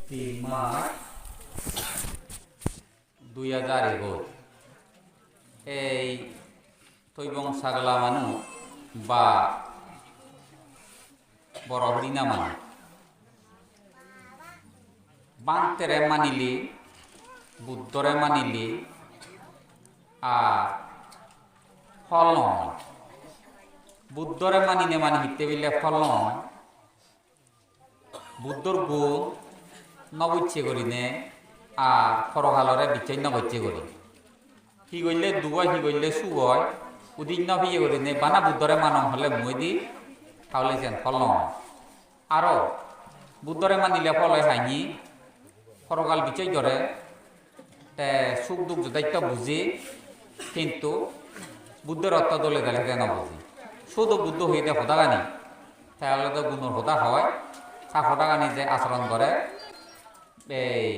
3 March 2021 এই তৈবং সাগলা মানুষ বা বড় হরিণা মানুষ বান্তেরে মানিলি বুদ্ধরে মানিলি আর ফল নয় বুদ্ধরে মানিনে মানে হিতে বিলে ফল নয় বুদ্ধর গুণ নবইচ্ছে করিনে আর ফরকালরে বিচ্ছিন্ন করছে করি কি করলে দুগয় কি করলে সুগয় উদিন্ন ভিয়ে করিনে বানা বুদ্ধরে মানম হলে মই দি তাহলে যেন ফল নয় আরও বুদ্ধরে মানিলে ফল হয় হাইনি ফরকাল বিচয় করে সুখ দুঃখ দায়িত্ব বুঝি কিন্তু বুদ্ধের অর্থ দলে দলে কেন বুঝি শুধু বুদ্ধ হইতে হতাগানি তাহলে তো গুণর হতা হয় তা হতাগানি যে আচরণ করে এই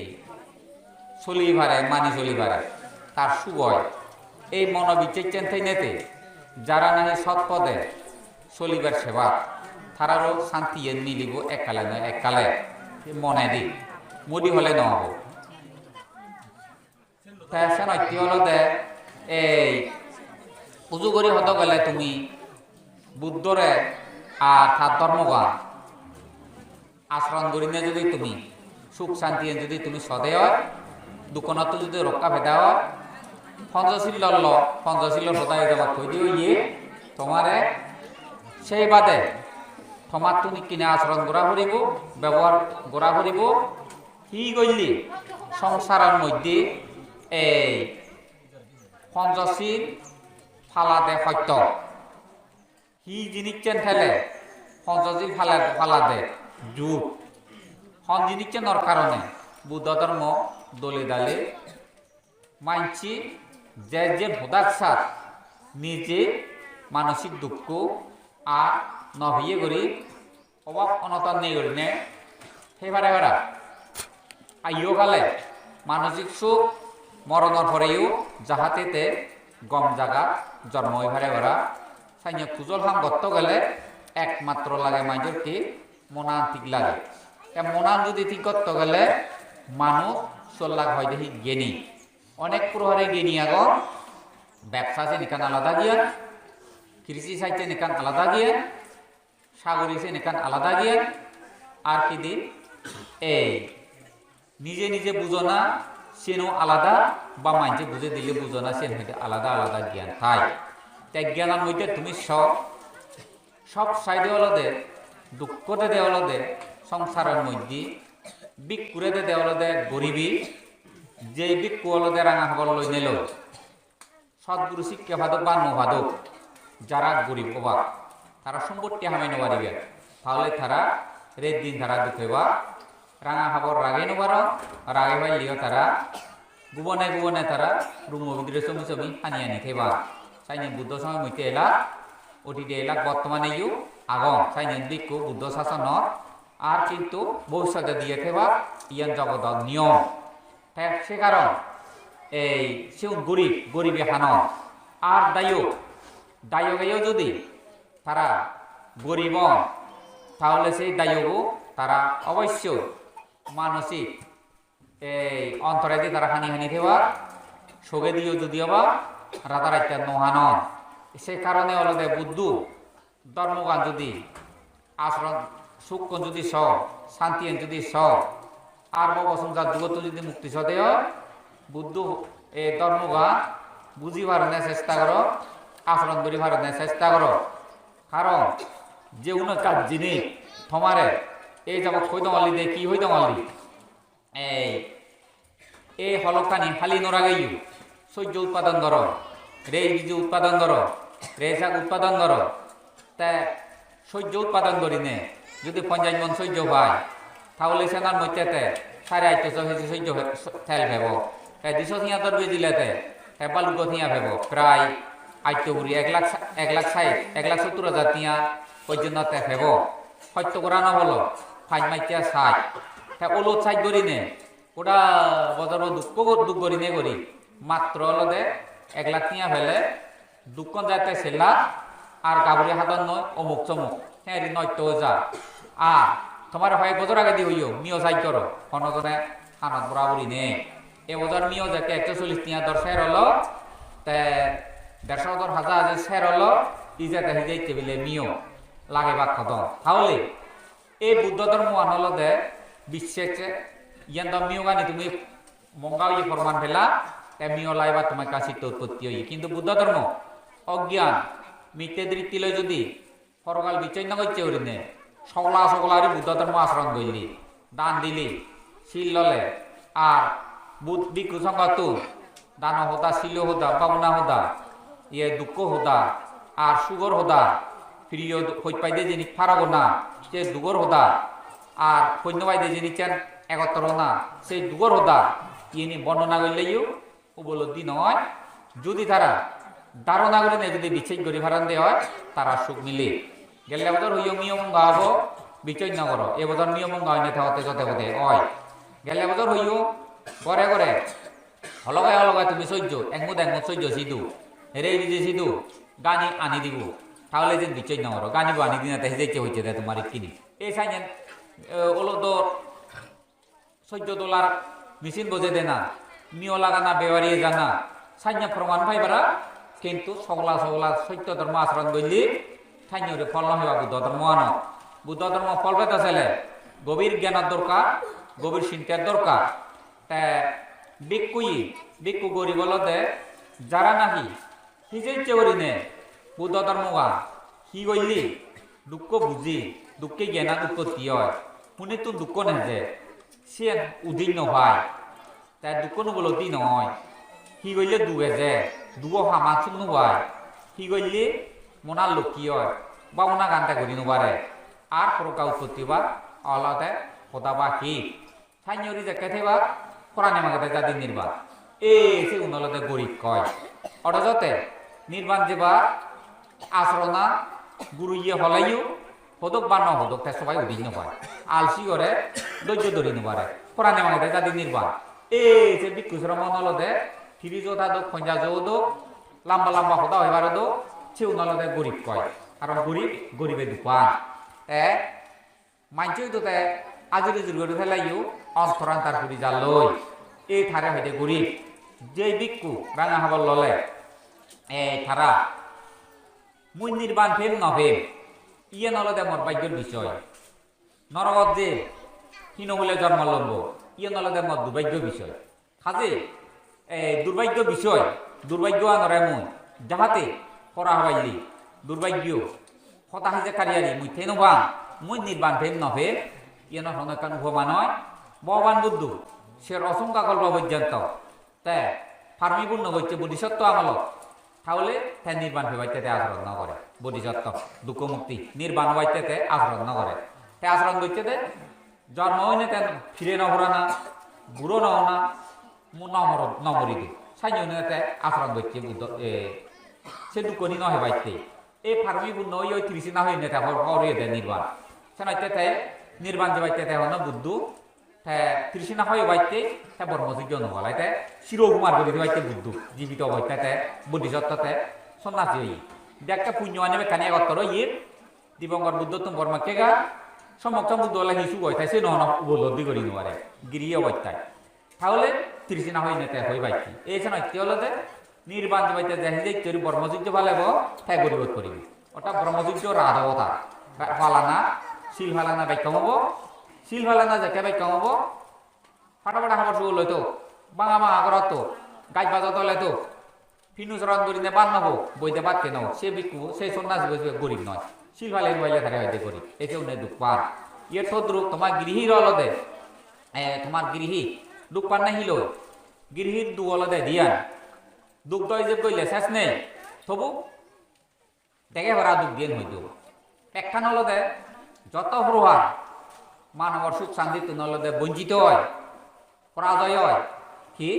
চলিবারে মানি চলিবারে তার সুগয় এই মনোবিচ্ছেদ নেতে যারা নাহি সৎ পদে চলিবার সেবা তারারও শান্তি মিলিব এককালে নয় এককালে মনে দি মুদি হলে নহব ফ্যাশন ঐতি হলতে এই উজু করি হতে গেলে তুমি বুদ্ধরে আর তার ধর্মগান আচরণ করিনে যদি তুমি সুখ শান্তি যদি তুমি সদেয় দোকানত যদি রক্ষা ভেদা হয় পঞ্চশীল সদায় যাবার থৈ দিও ইয়ে তোমারে সেই বাদে তোমার তুমি কিনে আচরণ গোড়া ফুরিব ব্যবহার গোড়া ফুরিব কি করলি সংসারের মধ্যে এই পঞ্চশীল ফালাদে সত্য সি জিনিস চেন ঠেলে পঞ্চশীল ফালাদে যুগ হন জিনিস চেনৰ কারণে বুদ্ধ ধর্ম দলে দালে মানছি যে ভোদাকসার নিজে মানসিক দুঃখ আর নভিয়ে করি অভাব অনটন নেই করি নে সেইবারে বারা আইও কালে মানসিক সুখ মরণের পরেও যাহাতে গম জাগা জন্ম হইবারে বারা সাইন্য খুজল হাম গত্ত গেলে একমাত্র লাগে মাইজর কি মনান ঠিক লাগে মনান যদি ঠিক করতে গেলে মানুষ চল্লাক হয় দেখি জ্ঞানী অনেক প্রহারে জ্ঞানী আগর ব্যবসা আছে নিকান আলাদা জ্ঞান কৃষি সাহিত্যে নিকান আলাদা জ্ঞান সাগরিছে নিকান আলাদা জ্ঞান আর কি দিন এই নিজে নিজে বুঝো না সেনও আলাদা বা মাইনছে বুঝে দিলে বুঝো না সেন হইতে আলাদা আলাদা জ্ঞান তাই তাই জ্ঞানের মধ্যে তুমি সব সাইডে হলদে দুঃখতে দেওয়ালদে সংসারের মধ্যে বিক্ষুরে দেওয়ালদে গরিবী যে বিক্ষু হলদে রাঙা খবর লই নিল সদ্গুরু শিক্ষা ভাদক বা নভাদক যারা গরিব অবাক তারা সম্পত্তি হামাই নবারিবে তাহলে তারা রেড দিন তারা দুঃখেবা রাঙা খবর রাগে নবার রাগে পাইলেও তারা গুবনে তারা রুম ভিতরে চমি হানি আনি খেবা চাইনি বুদ্ধ সময় মইতে এলা অতীতে এলাক বর্তমানে আগম চাইনি বিক্ষু বুদ্ধ শাসন আর কিন্তু ভবিষ্যতে দিয়ে থেবা ইয়ান জগত নিয়ম সে কারণ এই সে গরিবে হান আর দায়কেও যদি তারা গরিব তাহলে সেই দায়কও তারা অবশ্য মানসিক এই অন্তরে দিয়ে তারা হানি থেবা সগে দিও যদিও বা রাতারাইতে নহান সে কারণে হলদে বুদ্ধ ধর্মগান যদি আচরণ সুখ যদি শান্তি যদি আর সংসার যুগত যদি মুক্তি সদেয় বুদ্ধ এই ধর্মগান বুঝি ভারণে চেষ্টা করো আচরণ করি ভারণে চেষ্টা করো কারণ যে উন কাজ জিনিস তোমারে এই যাব কই দঙালি দে কি হই দঙালি এই হলকানি খালি নরাগাইও সহ্য উৎপাদন করো রে বীজ উৎপাদন করো রে শাক উৎপাদন করো তা সহ্য উৎপাদন করি নে যদি 50 মন সহ্য হয় তাহলে সেনার মধ্যে 850 কেজি সহ্য তেল ভেব 276 বেজিলেতে বালুক থিয়া ভেব প্রায় 1,70,000 টিয়া পর্যন্ত ভেব সত্য করা না হলো 5 মাইতিয়া 60 ওলত 60 করি নে ওটা বজার দুঃখ করি নে করি মাত্র হলদে 1 লাখ টিয়া ফেলে দুঃখ যাতে সেলা আর গাবরি হাতন নয় অমুক চমুক হ্যাঁ নয়তো যা আর তোমার হয় বছর আগে দিয়ে হইও মিও সাইড করো অনজনে খানত বরাবরি নেই এবছর মিও যাকে 140 টিয়া দর শের হলো তে 150 দর হাজার শের হলো ইজাতে হিজাইতে বিলে মিও লাগে বা খতম তাহলে এই বুদ্ধ ধর্ম আনলদে বিশ্বেছে ইয়ান দম মিও গানি তুমি মঙ্গাও ই ফরমান ফেলা তে মিও লাইবা তোমার কাছে তো উৎপত্তি হই কিন্তু বুদ্ধ ধর্ম অজ্ঞান মিথ্যে দৃষ্টি লই যদি পরকাল বিচৈন্য করছে ওরিনে সকলা সকলারই বুদ্ধ ধর্ম আচরণ করলি দান দিলি শিল ললে আর বুধ বিক্ষু সংঘাতু দান হোদা শিল হোদা পাবনা হোদা ইয়ে দুঃখ হোদা আর সুগর হোদা প্রিয় হই পাইদে যিনি ফারাবো না সে দুগর হোদা আর সৈন্য পাইদে যিনি চেন একত্র না সেই দুগর হোদা ইনি বর্ণনা করলেও উপলব্ধি নয় যদি তারা ধারণা করে নেই যদি বিচ্ছেদ করে ভাড়ান দেওয়া হয় তারা সুখ মিলে গেলে বছর হইও নিয়ম গাব বিচ্ছেদ না করো এবছর নিয়ম গাই নেতা হতে যতে হতে হয় গেলে বছর হইও ঘরে ঘরে হলগায় হলগায় তুমি সহ্য একমুদ সহ্য সিধু হেরে দিদি সিধু গানি আনি দিব তাহলে যে বিচ্ছেদ না করো গানিব আনি দিন হেজেছে হইতে দেয় তোমার কিনি এই সাইন ওলো তো $14 মেশিন বোঝে দে না মিও লাগানা বেবারিয়ে জানা সাইন্য প্রমাণ পাইবারা কিন্তু সকলা সকলা সত্য ধর্ম আচরণ করলি ঠাইরে ফল নহবা বুদ্ধ ধর্ম আনো বুদ্ধ ধর্ম ফল পেতে চাইলে গভীর জ্ঞানের দরকার গভীর চিন্তার দরকার ভিক্ষু গরিব বলতে যারা নাকি হিজেছে করিনে বুদ্ধ ধর্মগা কি করলি দুঃখ বুঝি দুঃখে জ্ঞান উৎপত্তি হয় শুনে তো দুঃখ নেজে সে উদীর্ণ হয় তাই দুঃখ উপলব্ধি নয় কি করলে দুয়ে যে দুগো হামা চুন নুবায় কি করলে মনার লক্ষ্মী হয় বা ওনা গানটা করি নুবারে আর প্রকা উৎপত্তি বা আলাদা কথা বা কি সাইনি দেখে থেবা কোরআনে মাগাতে যাদি নির্বাণ সে উনলতে গরিব কয় অথচতে নির্বাণ যেবা আচরণা গুরু ইয়ে হলাইও হদক বা ন হদক তাই সবাই উদীর্ণ পায় আলসি করে ধৈর্য ধরি নুবারে কোরআনে মাগাতে যাদি নির্বাণ সে বিক্ষুশ্রম নলদে ফিরি যোধা দোক খঞ্জা যৌ দোক লম্বা লম্বা হদা হইবার দোক সে উনলদে গরিব কয় কারণ গরিবে দুপা মানছই তো আজির জুর ফেলাইও অন্তরান তার পুরি জাল লই এই থারে হইতে গরিব যে বিক্ষু রাঙা হাবল ললে থারা মুই নির্বাণ ফেম নভেম ইয়ে নলদে মোর ভাগ্যের বিষয় নরগত যে হীন বলে জন্মালম্ব ইয়ে নলদে মোর দুর্ভাগ্য বিষয় খাজে দুর্ভাগ্য বিষয় দুর্ভাগ্য আনরে মুই যাহাতে করা হবাইলি দুর্ভাগ্য হতা হাইজে কারিয়ারি মুই থেনবা মুই নির্বাণ ফেম নভেম ইয়ে নকান উপমা নয় ভগবান বুদ্ধ সে অসংখ্য কল্প পর্যন্ত তাই ফার্মিপূর্ণ হচ্ছে বোধিসত্ত্ব আমল তাহলে তাই নির্বাণ ফেবাইতে আচরণ ন করে বোধিসত্ত্ব দুঃখ মুক্তি নির্বাণ হইতে আচরণ ন করে তাই আচরণ করতে জন্ম হইনে তেন ফিরে নহরা না বুড়ো নহ না নমরি দু সাইন আচরণ করছে বুদ্ধ সে দুঃখ নি নহে বাইতে এই ফার্মিপূর্ণ ওই ত্রিশি না হইনে হরিয়ে দেয় নির্বাণ সেনাইতে তাই নির্বাণ যে বাইতে হন বুদ্ধ তৃষ্ণা হয় বাইতে বর্মযোগ্য নহলাই শিরকুমার গতি বাইতে বুদ্ধ জীবিত অবস্থাতে বুদ্ধিসত্ত্বতে সন্ন্যাসী হই দেখতে পুণ্য আনবে কানি একত্র ইয়ে দিবঙ্গর বুদ্ধ তুমি বর্মাকে গা সমক্ষ বুদ্ধ হলে হিসু গইতাই সে নহন উপলব্ধি করি নোয়ারে গিরি অবস্থায় তাহলে তৃষ্ণা হয় নেতে হই বাইতে এই সময় কি হলো যে নির্বাণ যে বাইতে দেখি যে তৈরি বর্মযোগ্য ভালাব তাই গরিবোধ করিবি অর্থাৎ ব্রহ্মযোগ্য রাধবতা ফালানা শিল ফালানা ব্যাখ্যা হব শিল ফালানা যাকে ব্যাখ্যা হব ফাটাফাটা খাবার শুরু লইতো বাঙা বাঙা করত গাছ বাজাত লইতো ফিনুচরণ করি নে বান নব বইতে বাদ কেন সে বিকু সেই সন্ন্যাসী গরিব নয় শিল ফালে বাইলে থাকে হয়তো গরিব এতেও নেই দুঃখ পান ইয়ে থদ্রুপ তোমার গৃহীর অলদে তোমার গৃহী দুঃখ পান না হিল গৃহীর দু অলদে দিয়ান দুঃখ দয় যে কইলে শেষ নেই তবু দেখে ভরা দুঃখ দিয়ে হইত একখান অলদে যত প্রহার মানবর সুখ শান্তি নলদে বঞ্চিত হয় পরাজয় হয় কি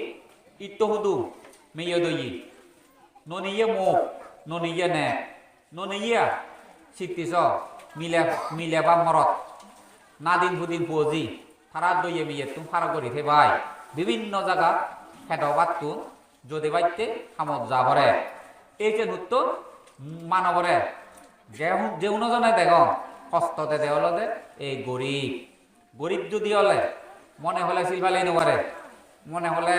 ইত্য হুদু মেয় দই ননিয়ে মুখ ননিয়ে নে ননিয়া সিদ্ধিস মিলে বা মরত না দিন ফুদিন পুজি ফারা দইয়ে মিয়ে তুমি ফারা করি থে ভাই বিভিন্ন জায়গা হেদবাদ তুন যদি বাইতে হামত যাবরে এই যে নৃত্য মানবরে যেউনজনে দেখ কষ্টতে দেওয়ালদে এই গরিব গরিব যদি হলে মনে হলে সিলভালে নবারে মনে হলে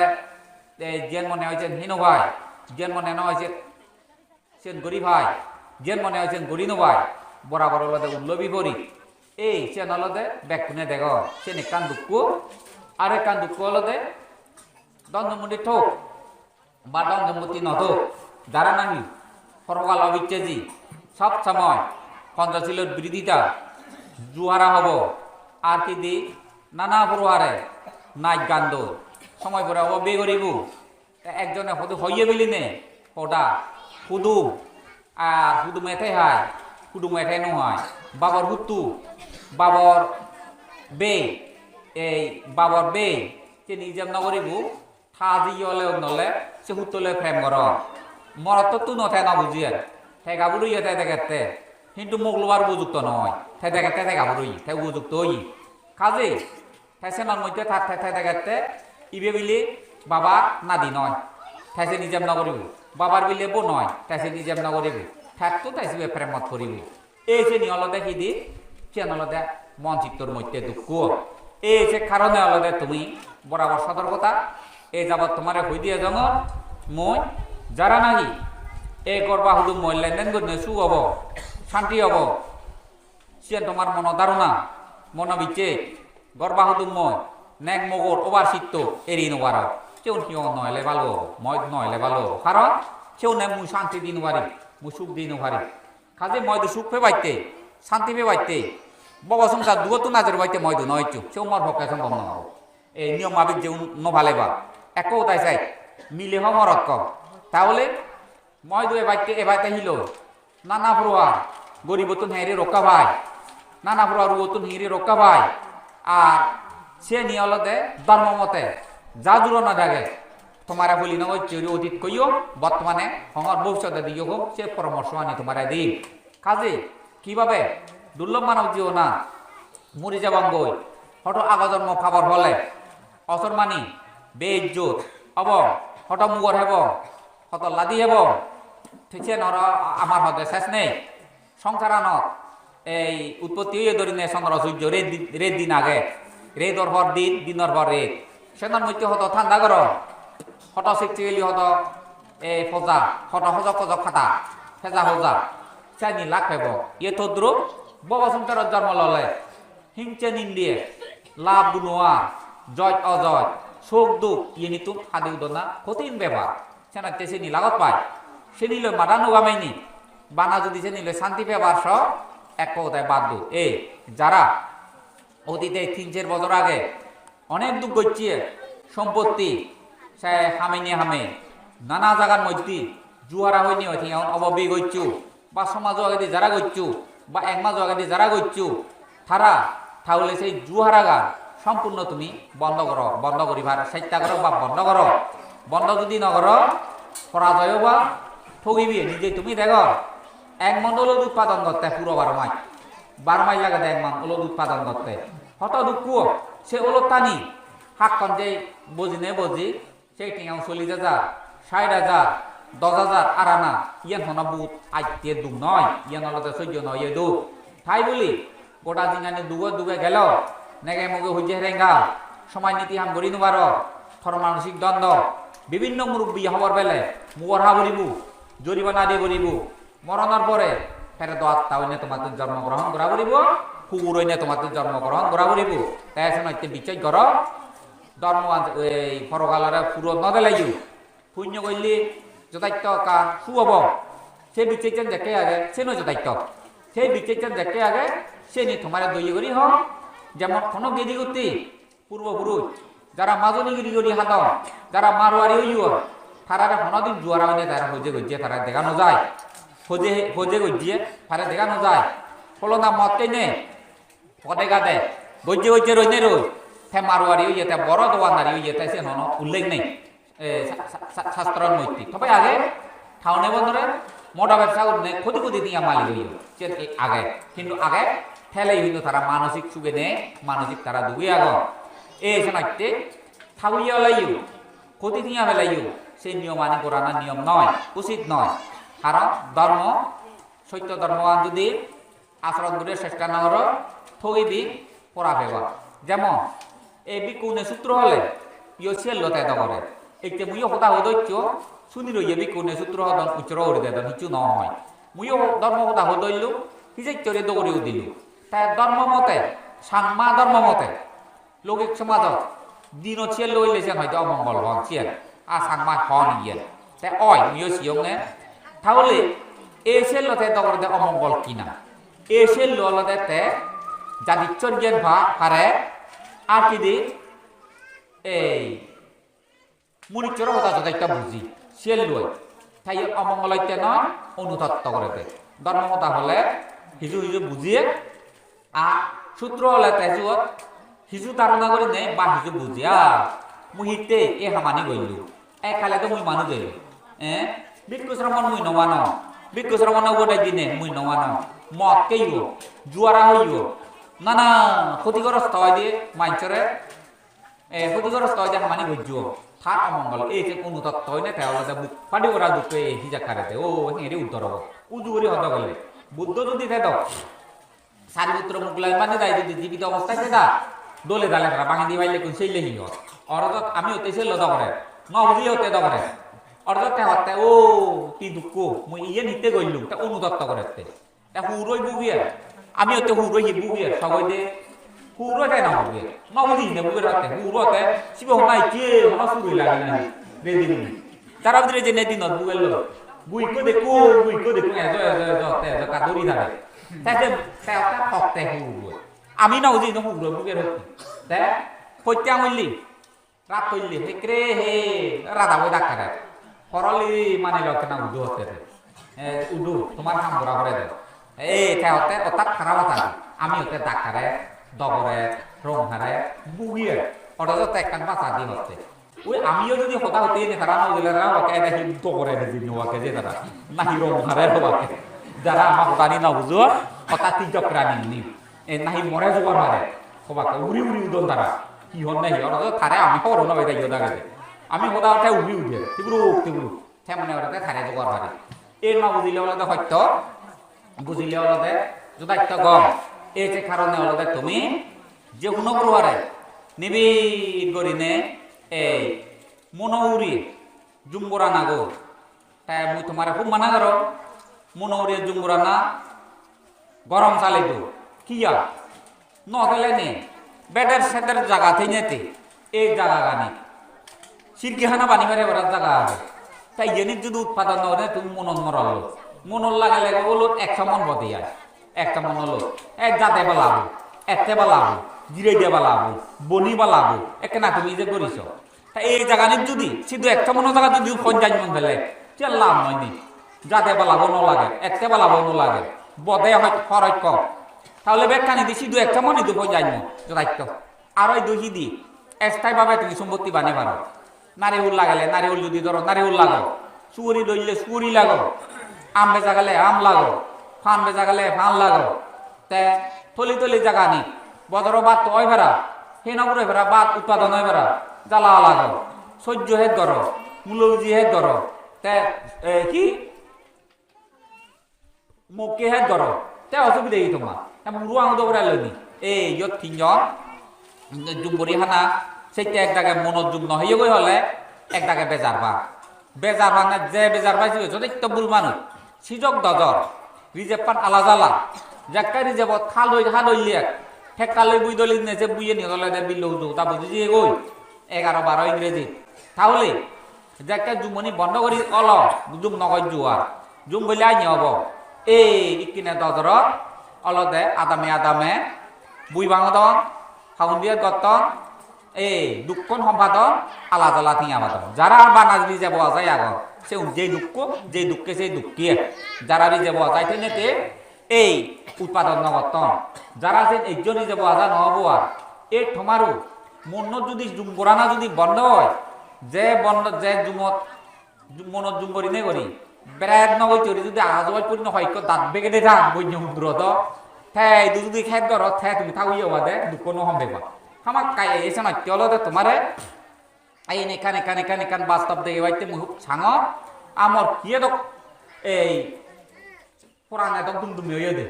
যেন মনে হয়েছে হিনো ভাই যেন মনে না হয়েছে সে গরিব ভাই যেন মনে হয়েছে গরি নবাই বরাবর হলদে উল্লবি করি এই সে নলদে ব্যাকুনে দেখ সে কান দুঃখ আরে কান দুঃখ হলদে দণ্ডমুটি ঠোক বা দণ্ডমুটি নথোক যারা নাকি পরকাল অবিচ্ছেজি সব সময় পঞ্চশীলের বিরোধিতা জুহারা হব আর কি দি নানা প্রহারে নাচ গান সময় পরে হব বে করিব একজনে হয়তো হইয়ে বিলি নে হদা হুদু আর হুদু মেথাই হায় হুদু মেথাই নয় বাবর হুতু বাবর বে এই বাবর বে সে নিজেম নগরিব থাজি হলে নলে সে হুতলে ফ্রেম কর মরত তো নথায় না বুঝিয়ে ঠেকা বুড়ি এতে দেখতে কিন্তু মগলবার উপযুক্ত নয় ঠে দেখতে ঠেকা বুড়ি ঠে উপযুক্ত হই কাজে ঠেসেনার মধ্যে ঠে দেখতে ইবে বিলি বাবা নাদি নয় ঠেসে নিজেম নগরিব বাবার বিলে বো নয় ঠেসে নিজেম নগরিব ঠেক তো ঠেসিবে প্রেমত করিব এই সে নিয়লদে কি দি সে নলদে মন চিত্তর মধ্যে দুঃখ এই সে কারণে অলদে তুমি বরাবর সতর্কতা এই যাবৎ তোমারে হই দিয়ে জঙ্গ মই যারা নাহি এই করবা হুদু মই লেনদেন করে সুখ হব শান্তি হব সে তোমার মন ধারণা মন বিচে গর্বা হুদু মই নেক মগর ওবার চিত্ত এড়ি নবার কেউ কেউ নইলে ভালো মই নইলে ভালো কারণ কেউ নে মুই শান্তি দিন পারি মুই সুখ দিন পারি কাজে মই সুখ পে বাইতে শান্তি পে বাইতে বাবা সংসার দুগত নাজের বাইতে মই দু নয়চু সেও মর ভক্ত সম্ভব নহব এই নিয়ম মাবিক যে নভালেবা একও তাই চাই মিলে মরত কম তাহলে মই দুয়ে বাইতে এ বাইতে হিল নানা প্রহার গরিবতুন হেরে রক্ষা ভাই নানা প্রহার রুবতুন হিরে রক্ষা ভাই আর সে নিয়লতে ধর্মমতে যা দূর না থাকে তোমার বলি নয় চুরি অতীত কইও বর্তমানে হঙর ভবিষ্যতে দিও হোক সে পরামর্শ আনি তোমার দিন কাজে কিভাবে দুর্লভ মানব জীব না মরি যাবাম গই হঠ আগজন্ম খাবার হলে অসরমানি বেইজ্জত হব হঠ মুগর হেব হত লাদি হেব ঠিকছে নর আমার হতে শেষ নেই সংসারানত এই উৎপত্তি হয়ে ধরিনে চন্দ্র সূর্য রেদ দিন আগে রেদর ভর দিন দিনর ভর রেদ সেনার মধ্যে হত ঠান্ডা গরম হত শিখতে গেলি হত এই ফজা হত হজক হজক খাতা ফেজা হজা চাইনি লাখ হেব ইয়ে তদ্র বাবা সংসারের জন্ম ললে হিংচে নিন্দিয়ে লাভ গুনোয়া জয় অজয় শোক দুঃখ ইয়ে নিতুম হাদি উদনা কঠিন ব্যাপার সেনাতে সে লাগত পায় সে নিল মাদানো গামাইনি বানা যদি সে নিল শান্তি পেবার সব এক কথায় বাধ্য এই যারা অতীতে ৩-৪ বছর আগে অনেক দুঃখ গচ্ছিয়ে সম্পত্তি সে হামেনি হামে নানা জায়গার মধ্যে জুয়ারা হয়নি হইতে অববি গচ্ছু বা সমাজ আগে যারা গচ্ছু বা এক মাস আগে যারা গচ্ছু তারা তাহলে সেই জুয়ারা গান সম্পূর্ণ তুমি বন্ধ করো বন্ধ করিবার চেষ্টা করো বা বন্ধ করো বন্ধ যদি নকর পরাজয় বা ঠগিবি নিজে তুমি দেখো 1 মন ওলদ উৎপাদন করতে পুরো 12 মাইল লাগে 1 মন ওলদ উৎপাদন করতে হত দুঃখ সে ওলদ টানি হাকন যে বজিনে বজি সেই টিঙাও 40,000 60,000 10,000 আর আনা ইয়ান হনা বুত আইতে দুঃখ নয় ইয়ান অলতে সহ্য নয় এ দুঃখ তাই বলি গোটা জিঙানি দুগে গেল নেগে মগে হইজে রেঙ্গা সময় নীতি হাম গড়ি নোবার থর মানসিক দ্বন্দ্ব বিভিন্ন মুরব্বী হবার বেলে মুগর হা বলিব জরিমানা দিয়ে বলিব মরণের পরে ফেরে দোয়াত তাহলে তোমাদের জন্মগ্রহণ করা বলিব কুকুর হইনে তোমাদের জন্মগ্রহণ করা বলিব তাই আছে নইতে বিচার কর ধর্ম এই পরকালরে পুরো নদেলাইও পুণ্য করলি যথার্থ কান সুহব সে বিচারছেন দেখে আগে সে নয় যথার্থ সেই বিচারছেন দেখে আগে সে নি তোমার দই করি হ যেমন কোন গেদি করতে পূর্বপুরুষ যারা মাজনি গিরি করি হাত যারা মারোয়ারি হইও তারা হনদিন জুয়ারা হইনে তারা হজে গজিয়ে তারা দেখানো যায় হজে গজিয়ে তারা দেখানো যায় ফলনা মতে নে পদে গাদে গজিয়ে রইনে রই হে মারোয়ারি হইয়ে তে বড় দোয়ানারি হইয়ে তাই সে হন উল্লেখ নেই শাস্ত্র নৈতিক তবে আগে ঠাউনে বন্দরে মোটা ব্যবসা উঠনে ক্ষতি দিয়া মালিক হইল আগে কিন্তু আগে ঠেলাই হইল তারা মানসিক সুখে নে মানসিক তারা দুগে আগ এই শোনাইতে থাউইয়া লাইও ক্ষতি দিয়া ফেলাইও সেই নিয়ম আনি করানোর নিয়ম নয় উচিত নয় কারণ ধর্ম সত্য ধর্মবান যদি আচরণ করে চেষ্টা না করো ঠগিবি পড়া ফেবা যেমন এই বিকুনে সূত্র হলে ইয় সেল্লতে দগরে একতে মুইও হতা হদৈচ্য শুনি রইয়ে বিকুনে সূত্র হদন উচ্চর হরি দেদন কিছু নহয় মুইও ধর্ম হতা হদৈলু হিজেচ্চরে দৌড়িও দিলু তাই ধর্ম মতে সাংমা ধর্ম মতে লৌকিক সমাজত দিন চিয়েল লইলেছেন হয়তো অমঙ্গল হন চিয়েল আর সাংমা হন ইয়েল তাই অয় মুইও সিয়ংনে তাহলে এই সেল্লতে দগরে অমঙ্গল কিনা এই সেল্ল অলদেতে যাদিচ্ছর জ্ঞান পারে আর কি দি এই মনিচর কথা যথেষ্ট বুঝি সেল লই তাই অমঙ্গলতে নয় অনুতত্ব করে দে ধর্মমতা হলে হিজু হিজু বুঝিয়ে আর সূত্র হলে তেজুত হিজু ধারণা করে নে বা হিজু বুঝিয়া মুই হিতে এ হামানি গইলু এ খালে তো মুই মানুষ গইলু বিক্ষু শ্রমণ মুই নমানো বিক্ষু শ্রমণ গোটাই দিনে মুই নমানো মদ কেইও জুয়ারা হইও না না ক্ষতিগ্রস্ত হয় দিয়ে মাঞ্চরে ক্ষতিগ্রস্ত হয় দিয়ে হামানি গজ্জুও থাক অমঙ্গল এই যে অনুতত্ত্ব হয় না তাহলে বুক ফাটি ওরা দুঃখে হিজা খারেতে ও হেঁড়ে উত্তর হব উজু করে হত গেলে বুদ্ধ যদি থেদ সারিপুত্র মুগলাই মানে তাই যদি জীবিত অবস্থায় থেদা দোলে দালে তারা বাঙি দিয়ে বাইলে কোন সেই লেহি অর্থাৎ আমি হতে সে লদ করে ন বুঝি হতে দরে অর্থাৎ হতে ও কি দুঃখ মুই ইয়ে নিতে গইলু তা অনুতত্ত্ব করে তা হুরই বুগিয়ে আমি হতে হুরই হি বুগিয়ে সবাই দে হুরো তাই না বুগিয়ে ন বুঝি নে বুগিয়ে হতে হুরোতে শিব হনাই কে হনা শুরুই লাগে না রে দিন তারা ভিতরে যে নেদিন বুগেল বুইকো দেখো এজ তে কাদুরি ধারে তাতে তাতে হতে হুরো আমি না বুঝি না হুরো বুগিয়ে হতে তে কইতে আমলি রাত কইলি হেকরে হে রাধা বই ডাক্তারে ফরলি মানে লকে না উদু হতে উদু তোমার কাম করা করে দে এই হতে অর্থাৎ খারাপ কথা আমি হতে ডাক্তারে দবরে রংহারে বুগিয়ে অর্থাৎ একখান বাঁচা দি হতে ওই আমিও যদি হতা হতে নে তারা নজলে তারা ওকে দেখি দবরে দিন ওকে যে তারা নাহি রংহারে হবাকে যারা আমার হতানি না বুঝো হতা তিজকরানি নি এ নাহি মরে জোগার মারে হবাকে উড়ি উদন তারা কি হন নাহি অর্থাৎ থারে আমি হরো না বেদাই দাগে আমি হতা উঠে উড়ি উঠে তিব্রু সে মানে ওটাতে থারে জোগার মারে এর না বুঝিলে হলে সত্য বুঝিলে হলে যদার্থ গম এই যে কারণে হলে তুমি যে কোনো প্রহারে নিবিড় করিনে এই মনৌরি জুম্বরা নাগো তাই মুই তোমার খুব মানা করো মনৌরি জুম্বরা না গরম চালে তো কিয়া নহলে নে বেডের সেদের জায়গা থেইনেতে এই জায়গা গানি সিরকিখানা বানি মারে ওরা জায়গা আছে তাই জেনির যদি উৎপাদন নয় তুমি মনন মরল মনল লাগালে বলো 100 মন বদে আর 100 মন হলো এক জাতে বালাবো এতে বালাবো জিরে দিয়ে বালাবো বনি বালাবো একে না তুমি যে করিস তাই এই জায়গানির যদি শুধু 100 মন জায়গা যদি 50 মন ফেলে তেল লাভ নয়নি জাতে বালাবো ন লাগে এতে বালাবো ন লাগে বদে হয় খরচ কম তাহলে ব্যাখ্যানি দি শুধু 100 মনই তো 50 মন দায়িত্ব আর ওই দহি দি স্থায়ীভাবে তুমি সম্পত্তি বানিয়ে পারো নারিউল লাগালে নারিউল যদি ধরো নারিউল লাগো সুরি লইলে সুরি লাগো আম বেচা গেলে আম লাগো ফান বেচা গেলে ফান লাগো তে থলি জায়গা নি বদর বাদ তো ওই ভেড়া হে নগরে ভেড়া বাদ উৎপাদন হয় ভেড়া জ্বালা লাগো সহ্য হেদ ধরো মূলজি হেদ ধরো তে কি মুখে হেদ ধরো তে অসুবিধা কি তোমার মুরু আঙুদ করে লইনি এই ইয়ত তিনজন জুম্বরি হানা সেইটা এক দাগে মনোযোগ নহইয়ে গই হলে এক দাগে বেজার না যে বেজার পাইছি যথেষ্ট বুল মানুষ সিজক দজর রিজেপ পান আলা জালা যাক্কা রিজেপ খাল হই হাল হইলে ঠেকা লই বুই দলি নে যে বুইয়ে নি দলে দে বিল উজু তা বুঝি যে গই 11-12 ইংরেজি তাহলে যাক্কা জুমনি বন্ধ করি অল জুম নগর জুয়ার জুম বলে আই হব এই ইকিনে দজর অলদে আদামে বুই বাংদন হাউন্দিয়া গতন এই দুঃখন সম্পাদন আলা জ্বালা থিঙা বাদন যারা বানাজ দি যাব যায় আগ সে যে দুঃখে সেই দুঃখিয়ে যারা দি যাব যায় তেনেতে এই উৎপাদন নগতন যারা যে একজনই যাব আজা নহব আর এই থমারু মন যদি জুম্বরানা যদি বন্ধ হয় যে বন্ধ যে জুমত মনত জুম্বরি নে করি বেড়াত নগৈ চরি যদি আজবাই পরি নহয় দাঁত বেগে দে থাক বন্য সমুদ্রত ঠাই যদি খেত ধর ঠাই তুমি থাকুই হবা দে দুঃখ নহম্বেবা আমার কাই এসে না চলতে তোমারে এই নেখান বাস্তব দেখে বাইতে মুখ ছাঙ আমার কিয়ে দক এই পুরান এদক তুমি হইয়ে দে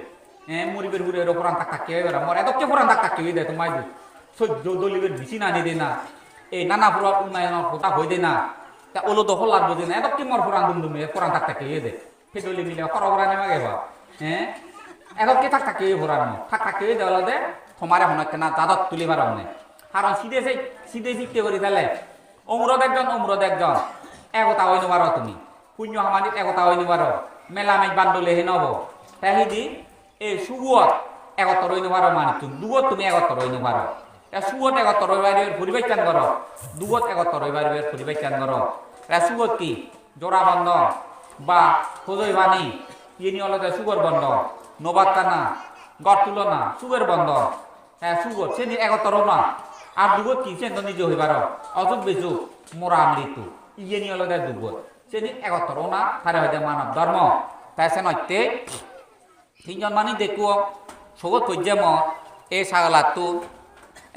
মুড়িবের হুড়ে পুরান তাক তাকি হয়ে বেড়া মর এদককে পুরান তাক তাকি হয়ে দে তোমায় দু সহ্য দলিবের বেশি না দে না এই নানাপুরের উন্নয়নের কথা হই দে না তা ওলো দখল লাগবো দে না এত কি মর পুরান দুমদুমে পুরান থাক থাকে দে সে দলি মিলে খরবরা নেমে গেবা হ্যাঁ এত কি থাক থাকে পুরানো থাক থাকে দেওয়ালে দে তোমার এখন না দাদত তুলিবার অনে কারণ সিধে শিখতে করি তাহলে অমরদ একজন একতা হই নিবার তুমি শূন্য সামাজিক একতা হই নিবার মেলা মাইক বান্ধলে হে নব তাই দি এই সুগুয়ত একত্র হই নিবার মানে তুমি দুগত তুমি একত্র হই নিবার সুগত একত্র রবিবারের পরিবেশন কর দুগত একত্র রবিবারের পরিবেশন কর সুগত কি জোড়া বন্ধ বা সজৈ বাণী ইনি হলো সুগর বন্ধ নবাদ কানা গড় তুলনা সুগের বন্ধ হ্যাঁ সুগত সে একত্র না আর দুগত কি সে নিজে হইবার অযুগ বেযুগ মোরা মৃত্যু ইয়ে নিয়ে হলো দুগত সে একত্র না তারে হয়তো মানব ধর্ম তাই সে নয়তে তিনজন মানে দেখুও সগত পর্যাম এই ছাগলাতো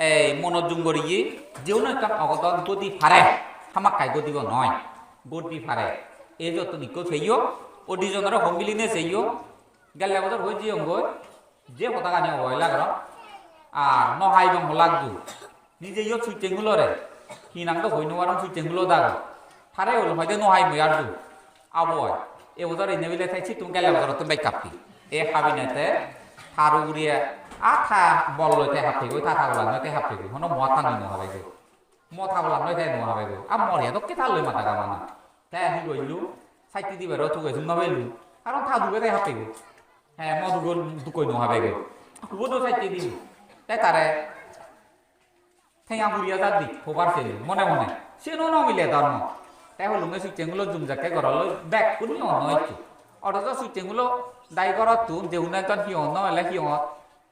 এই মনোযোগ করিয়ে যেও একটা অগত গতি ফারে হামাক খাই গতিব নয় গতি ফারে এই যত নিকো সেইও অডিজনের হমিলিনে সেইও গেলে বছর হয়েছি অঙ্গ যে পতাকা নিয়ে ভয় লাগর আর নহাই দম লাগজু নিজে ইয় সুইটেঙ্গুলরে হিনাংটো হই নোয়ারম সুইটেঙ্গুলো দাগ ফারে হল হয়তো নহাই ময়ারজু আবহাওয়া এ বছর এনে বিলে থাইছি তুমি গেলে বছর তুমি কাপি এ হাবিনেতে থারু উড়িয়ে আথা বল লইতে হাফে গই থাথা বলা নইতে হাফে গই হনো মথা নই নহাবে গো মথা বলা নইতে নহাবে গো আ মরিয়া তো কে থাল লই মাথা গামানা তাই আহি গইলু সাইতি দিবে রথ গই জুম নবেলু কারণ থা দুবে তাই হাফে গো হ্যাঁ মধু গল দুকই নহাবে গো বুদো সাইতি দিবি তাই তারে ঠেঙা বুড়িয়া যা দি খবর ছিল মনে মনে সে ন মিলে ধর্ম তাই হলো সুই চেঙ্গুলো জুম যাকে ঘরলৈ ব্যাক কোনি অনয়তো অথচ সুই চেঙ্গুলো দায়ী করত তো দেউনা একজন সিংহ নহলে সিংহত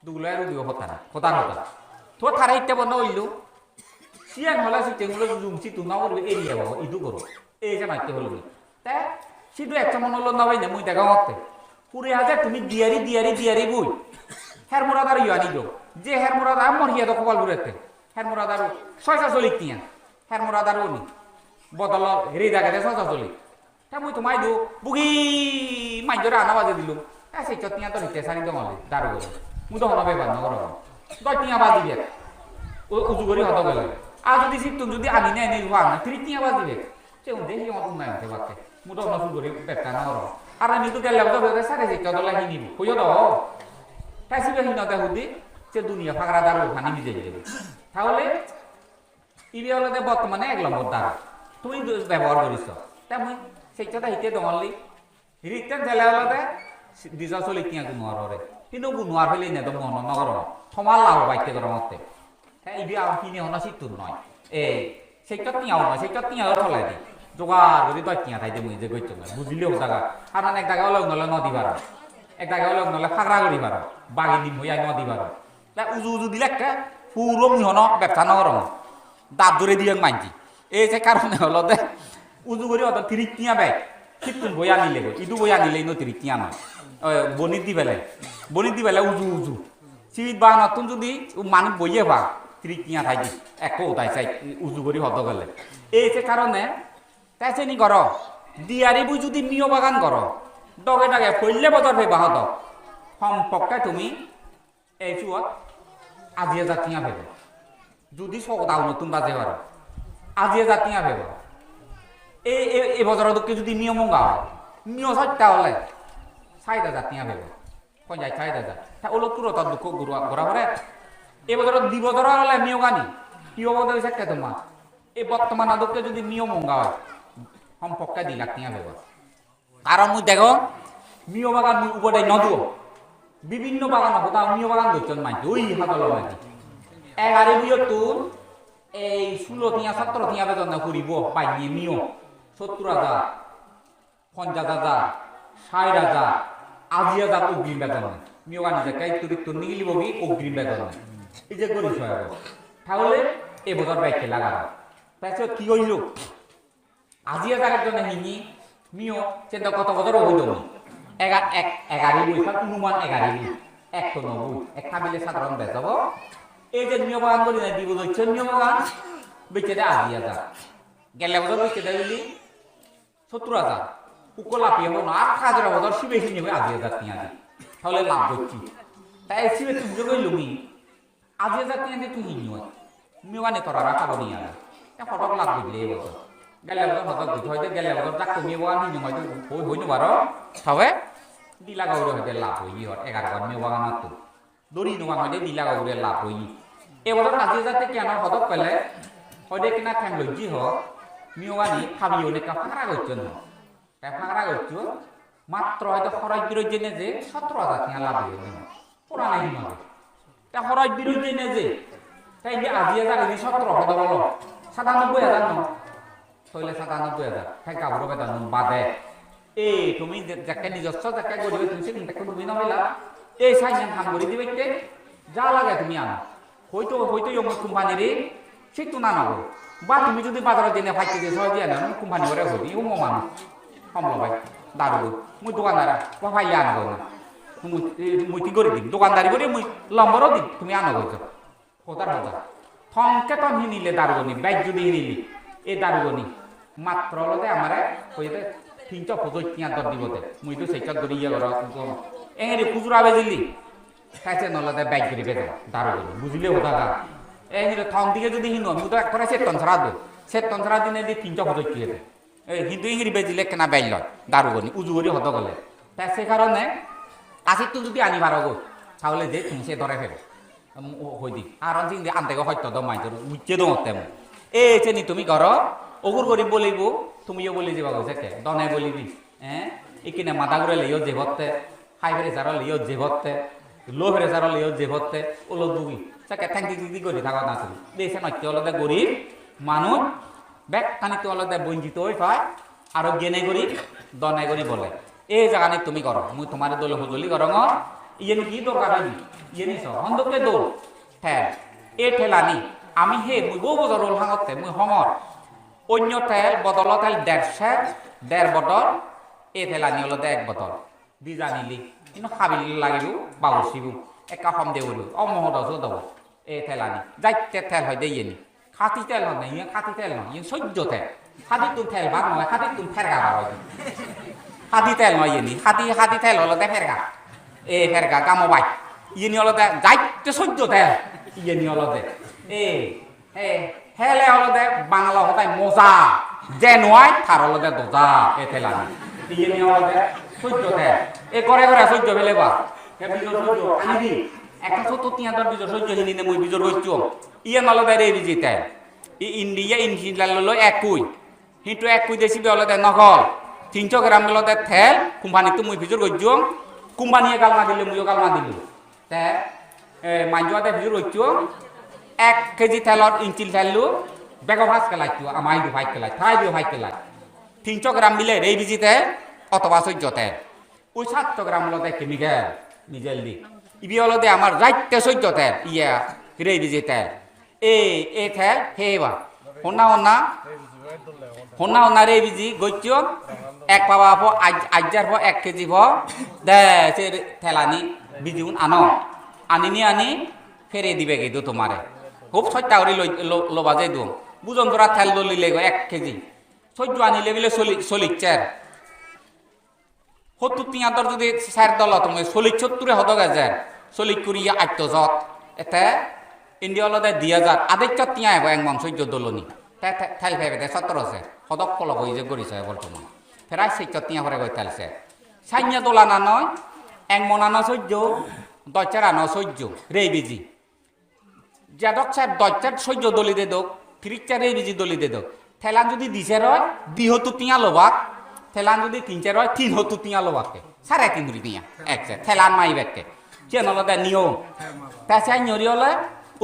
দুগুলাই আৰু দিব হতা হতা তো থারে ইত্যা বন্ধ হইলু সিয়ান হলে সুই চেঙ্গুলো জুমছি তুনা করবে এরিয়া বাবু ইদু করো এই যে নাইতে হলো তাই সিধু একটা মন হলো নবাই না মুই দেখা হতে পুরে হাজার তুমি দিয়ারি বই হের মুরাদার ইয়ানি দো যে হের মুরাদার আমার হিয়া তো কপাল বুড়াতে হের মুরাদার ছয়টা চলিক তিয়া হের মুরাদার উনি বদল হেরি জায়গাতে ছয়টা চলিক তা মুই তোমায় দো বুগি মাইজরে আনা বাজে দিলুম সেই চতিয়া তো নিতে সারি তো মলে দারু মু তো হনবে বান নগর দই তিয়া বাজি বে উজু করি হত গেল আর যদি সিটুম যদি আনি নাই নেই হওয়া না তিয়া বাজি বে সে উন্দে হি মত নাই হতে বাকে মু তো নসুল করি বেটা নগর আর আমি তো গেলে তো বেটা সারে সেই চদলা হি নিব কইও তো তাই সিবে হি নতে হুদি সে দুনিয়া ফাগরা দারু খানি নিজে যাবে তাহলে ইবে হলো বর্তমানে এক নম্বর দারু তুমি ব্যবহার করিস তাই মুই সেইটা হিতে দমলি রিটার্ন জেলা হলে দিজা চলি কিয়া গুণারে কিন্তু গুণার ফেলে নে তো মন নগর সমাল লাভ বাইতে কর মতে হ্যাঁ ইবি আর কিনে হনা সিতুর নয় এই সেইটা তিয়াও নয় সেইটা তিয়াও ফলাই দি জোগাড় যদি তই তিয়া থাইতে মুই যে গইতো না বুঝলিও জায়গা আর এক জায়গা হলে নলে নদী পার এক জায়গা হলে নলে ফাগরা করি পার বাগি দিম হইয়া নদী পার তা উজু দিলে একটা পুরো মিহন ব্যবসা নগর দাঁত ধরে দিয়ে মানছি এই যে কারণে হলো দে উজু করি অত 30 টিয়া ব্যাগ সিতুন বই আনিলে ইদু বই আনিলেই ন 30 টিয়া নয় বনিত দি বেলা উজু সিট বা নতুন যদি মানুষ বইয়ে বা 30 টিয়া থাকি একো তাই চাই উজু করি হত গেলে এই যে কারণে তাই চেনি কর দিয়ারি বই যদি মিয় বাগান কর ডগে ডগে ফইলে বদর ফে বাহত সম্পর্কে তুমি এই চুয়াত আজিয়ে জাতিয়া ভেব যদি সদাও নতুন বাজে পারো আজিয়ে জাতিয়া ভেব এই বছরকে যদি নিয়ম মঙ্গা হয় নিয়ম 4টা হলে 4,000 টিয়া ভেবে কোন যায় 4,000 তা ওলো পুরো তার দুঃখ ঘোরা ঘরে এই বছর 2 বছর হলে নিয়ম আনি কি হবো তো সেটা তোমার এই বর্তমান আদকে যদি নিয়ম মঙ্গা হয় সম্পর্কে 2 লাখ টিয়া ভেবে কারণ মুই দেখো নিয়ম বাগান মুই উপরে নদু বিভিন্ন বাগান হতা নিয়ম বাগান ধরছেন মাইতে ওই হাতল মাইতে 11 বিয় তুল এই 16 টিয়া 17 টিয়া বেতন করিব পাইনি নিয়ম 70,000 50,000 60,000 80,000 অগ্রিম বেতন নিয়োগ আনি যায় তুই নিগিলি বগি অগ্রিম বেতন এই যে করিস তাহলে এ বছর বাইকে লাগানো তাই কি হইল 80,000 জন্য হিনি নিয় চিন্তা কত বছর হইল 11 বৈশাখ অনুমান 11 190 এক খাবিলে সাধারণ বেচাব এই যে নিয়ম বাগান করি না দিব হচ্ছে নিয়ম বাগান বেচে দেয় 80,000 গেলে বছর বেচে দেয় বলি 70,000 উকলা পেয়ে হলো 8,000 বছর শিবে কিনে 80,000 টিয়া তাহলে লাভ করছি তাই শিবে তুমি যোগাই লুমি আজি জাতি এনে তুই হিনুয় মিওয়ানি তরারা খাবো নিয়ে আলো এ ফটক লাভ বুঝলে এই বছর গেলে বছর ফটক বুঝ হয়তো গেলে বছর যাক তুমি মিওয়ান হিনু হয়তো হই নবারো তবে দিলা গাউরে হয়তো লাভ হই হর 11 বার মিওয়ান তো দড়ি নোয়া হয়তো দিলা গাউরে লাভ হই এবার আজি জাতি কেন ফটক পেলে হয়তো কিনা ঠ্যাং লজ্জি হ মিওয়ানি খাবি অনেক ফাঁকরা করছো না ফাঁকরা করছো মাত্র হয়তো খরচ বিরোধী জেনে যে 17,000 টাকা লাভ হইল পুরানা হিমাবে তা খরচ বিরোধী জেনে যে তাই যে আজি হাজার এনে 17 হতে বলো 97,000 ন তাহলে 97,000 তাই কাবুর বেতন বাদে এই তুমি যাকে নিজস্ব যাকে গরিবে তুমি সে কিন্তু তুমি না হইলা এই সাইন কাম করে দিবে কে যা লাগে তুমি আনো হয়তো ইয়ং কোম্পানির সেটু না নাও বা তুমি যদি বাজারে দিনে ফাইতে দিয়ে সহজ দিয়ে আনো কোম্পানি করে হবি ও মানুষ কমলবাই দারু মুই দোকানদার বা ভাই আনো না মুই কি করে দিম দোকানদারি করে মুই লম্বরও দিম তুমি আনো গেছো কোথার কথা থংকে তো নিলে দারুগনি বাইক যদি নিলি এই দারুগনি মাত্র হলতে আমার কইতে 375 দর দিবতে মুই তো সেইটা ধরে ইয়ে করা এঙ্গেরি খুচরা বেজিলি খাইছে নলতে বাইক করে বেদে দারুগনি বুঝলে কথা গা এঙ্গেরি থং দিকে যদি হিনো আমি তো এক করে সেতন ছাড়া দো সেতন ছাড়া দিনে দি 375 দে কিন্তু ইংরি বেজিলে কেনা বাইল লয় দারুগনি উজু করে হত গলে তাই সে কারণে আসি তো যদি আনি পারো গো তাহলে যে তুমি সে ধরে ফেলো হই দি আর অঞ্চিং দিয়ে আনতে হয়তো দম মাইজর উচ্চে দম তেমন এই চেনি তুমি ঘর অগুর করি বলিব তুমিও বলি যাবা গেছে কে দনে বলিবি হ্যাঁ এখানে মাথা ঘুরে লিও যে ভরতে হাই প্রেসার লিও যে ভরতে লো প্রেসার লিও যে ভরতে ওলো দুগি চাকে থ্যাংকি দিদি করি থাকা না তুমি দেশে নয় অলদে গরিব মানুষ ব্যাগ খানিতে অলদে বঞ্চিত হয়ে পায় আরো গেনে করি দনে করি বলে এই জায়গা তুমি করো মুই তোমার দলে হুজলি করো ইয়ে কি দরকার হয়নি ইয়ে নিছ হন্দকে দৌড় ঠেল এ ঠেলানি আমি হে মুই বহু বছর রোল ভাঙতে মুই হমর অন্য ঠেল বদল ঠেল 1.5 বটল এ ঠেলানি হলো 1 বটল দি জানিলি কিন্তু খাবিল লাগিব বাউসিব একা কম দেবল অমহদস দেব এ ঠেলানি যাইতে ঠেল হয় দেইনি খাতি তেল হয় না ইয়ে খাতি তেল নয় ইয়ে সহ্য তেল খাতি তুম ঠেল ভাগ নয় খাতি তুম ফেরগা হয় হাতি তেল নয় ইয়ে হাতি তেল হলো দে ফেরগা এ ফেরগা কামো বাই ইয়ে হলো দে যাইতে সহ্য তেল ইয়ে হলো দে এ হেলে হলো দে বাংলা হতাই মজা যে নয় তার হলো দে দজা এ তেলানি ইয়ে হলো দে সহ্য তেল এ করে করে সহ্য ফেলে বা হে বিজর সহ্য আনি একটা ছোট তিয়াদর বিজর সহ্য হিনি মুই বিজর হইছ ইয়ে হলো দে রে বিজি তেল ইন্ডিয়া ইনফিলাল হলো একই কিন্তু একই দেশি হলো দে নকল 300 গ্রাম গেল তেল কোম্পানি তো মুই ভিজর গজ্জ কোম্পানিয়ে গালমা দিলে মুইও গালমা দিল তে মাইজুয়াতে ভিজর গজ্জ 1 কেজি তেলত ইঞ্চিল তেলু বেগ ভাজ কেলাইতো আমাই দু ভাই কেলাই থাই দু ভাই কেলাই 300 গ্রাম মিলে রে বিজিতে অথবা 14 তেল ওই 700 গ্রাম লতে কেমিক্যাল নিজেল দি ইবি হলো দে আমার রাইতে 14 তেল ইয়া রে বিজিতে এ তেল হেবা হন্না রে বিজি গজ্জ এক পাওয়া ফো আজ্জার ফো 1 কেজি ফো দে সে ঠেলানি বিজুন আনি ফেরে দিবে কিন্তু তোমারে খুব সত্যা করে লবা যাই দু বুঝন তোরা ঠেল দলিলে 1 কেজি সহ্য আনিলে গেলে 40 70 তিয়াদর যদি 4 দল তুমি 70 হত গেছে 40 কুড়িয়া 8 জত এতে ইন্ডিয়া হলদে 2000 আদেক তিয়া হব এক সহ্য দলনি ঠেল ফেবে 17 আছে হদক কল হয়ে যে গড়িছে বর্তমান ফেরাই 4 তিয়া করে গই ঠেলছে সাইnya দোলানা নয় এক মনানা সহ্য দচারানো সহ্য রে বিজি যাদক সাহেব দচার সহ্য দলি দে দোক ফ্রিজটা রে বিজি দলি দে দোক ঠেলান যদি দিছে রয় 2 তিয়া লবাক ঠেলান যদি 3 রয় 3 তিয়া লবাকে 3.5 তিয়া একসে ঠেলান মাই ব্যাকে কেন লদা নিয়ম তা চাই নরি হলে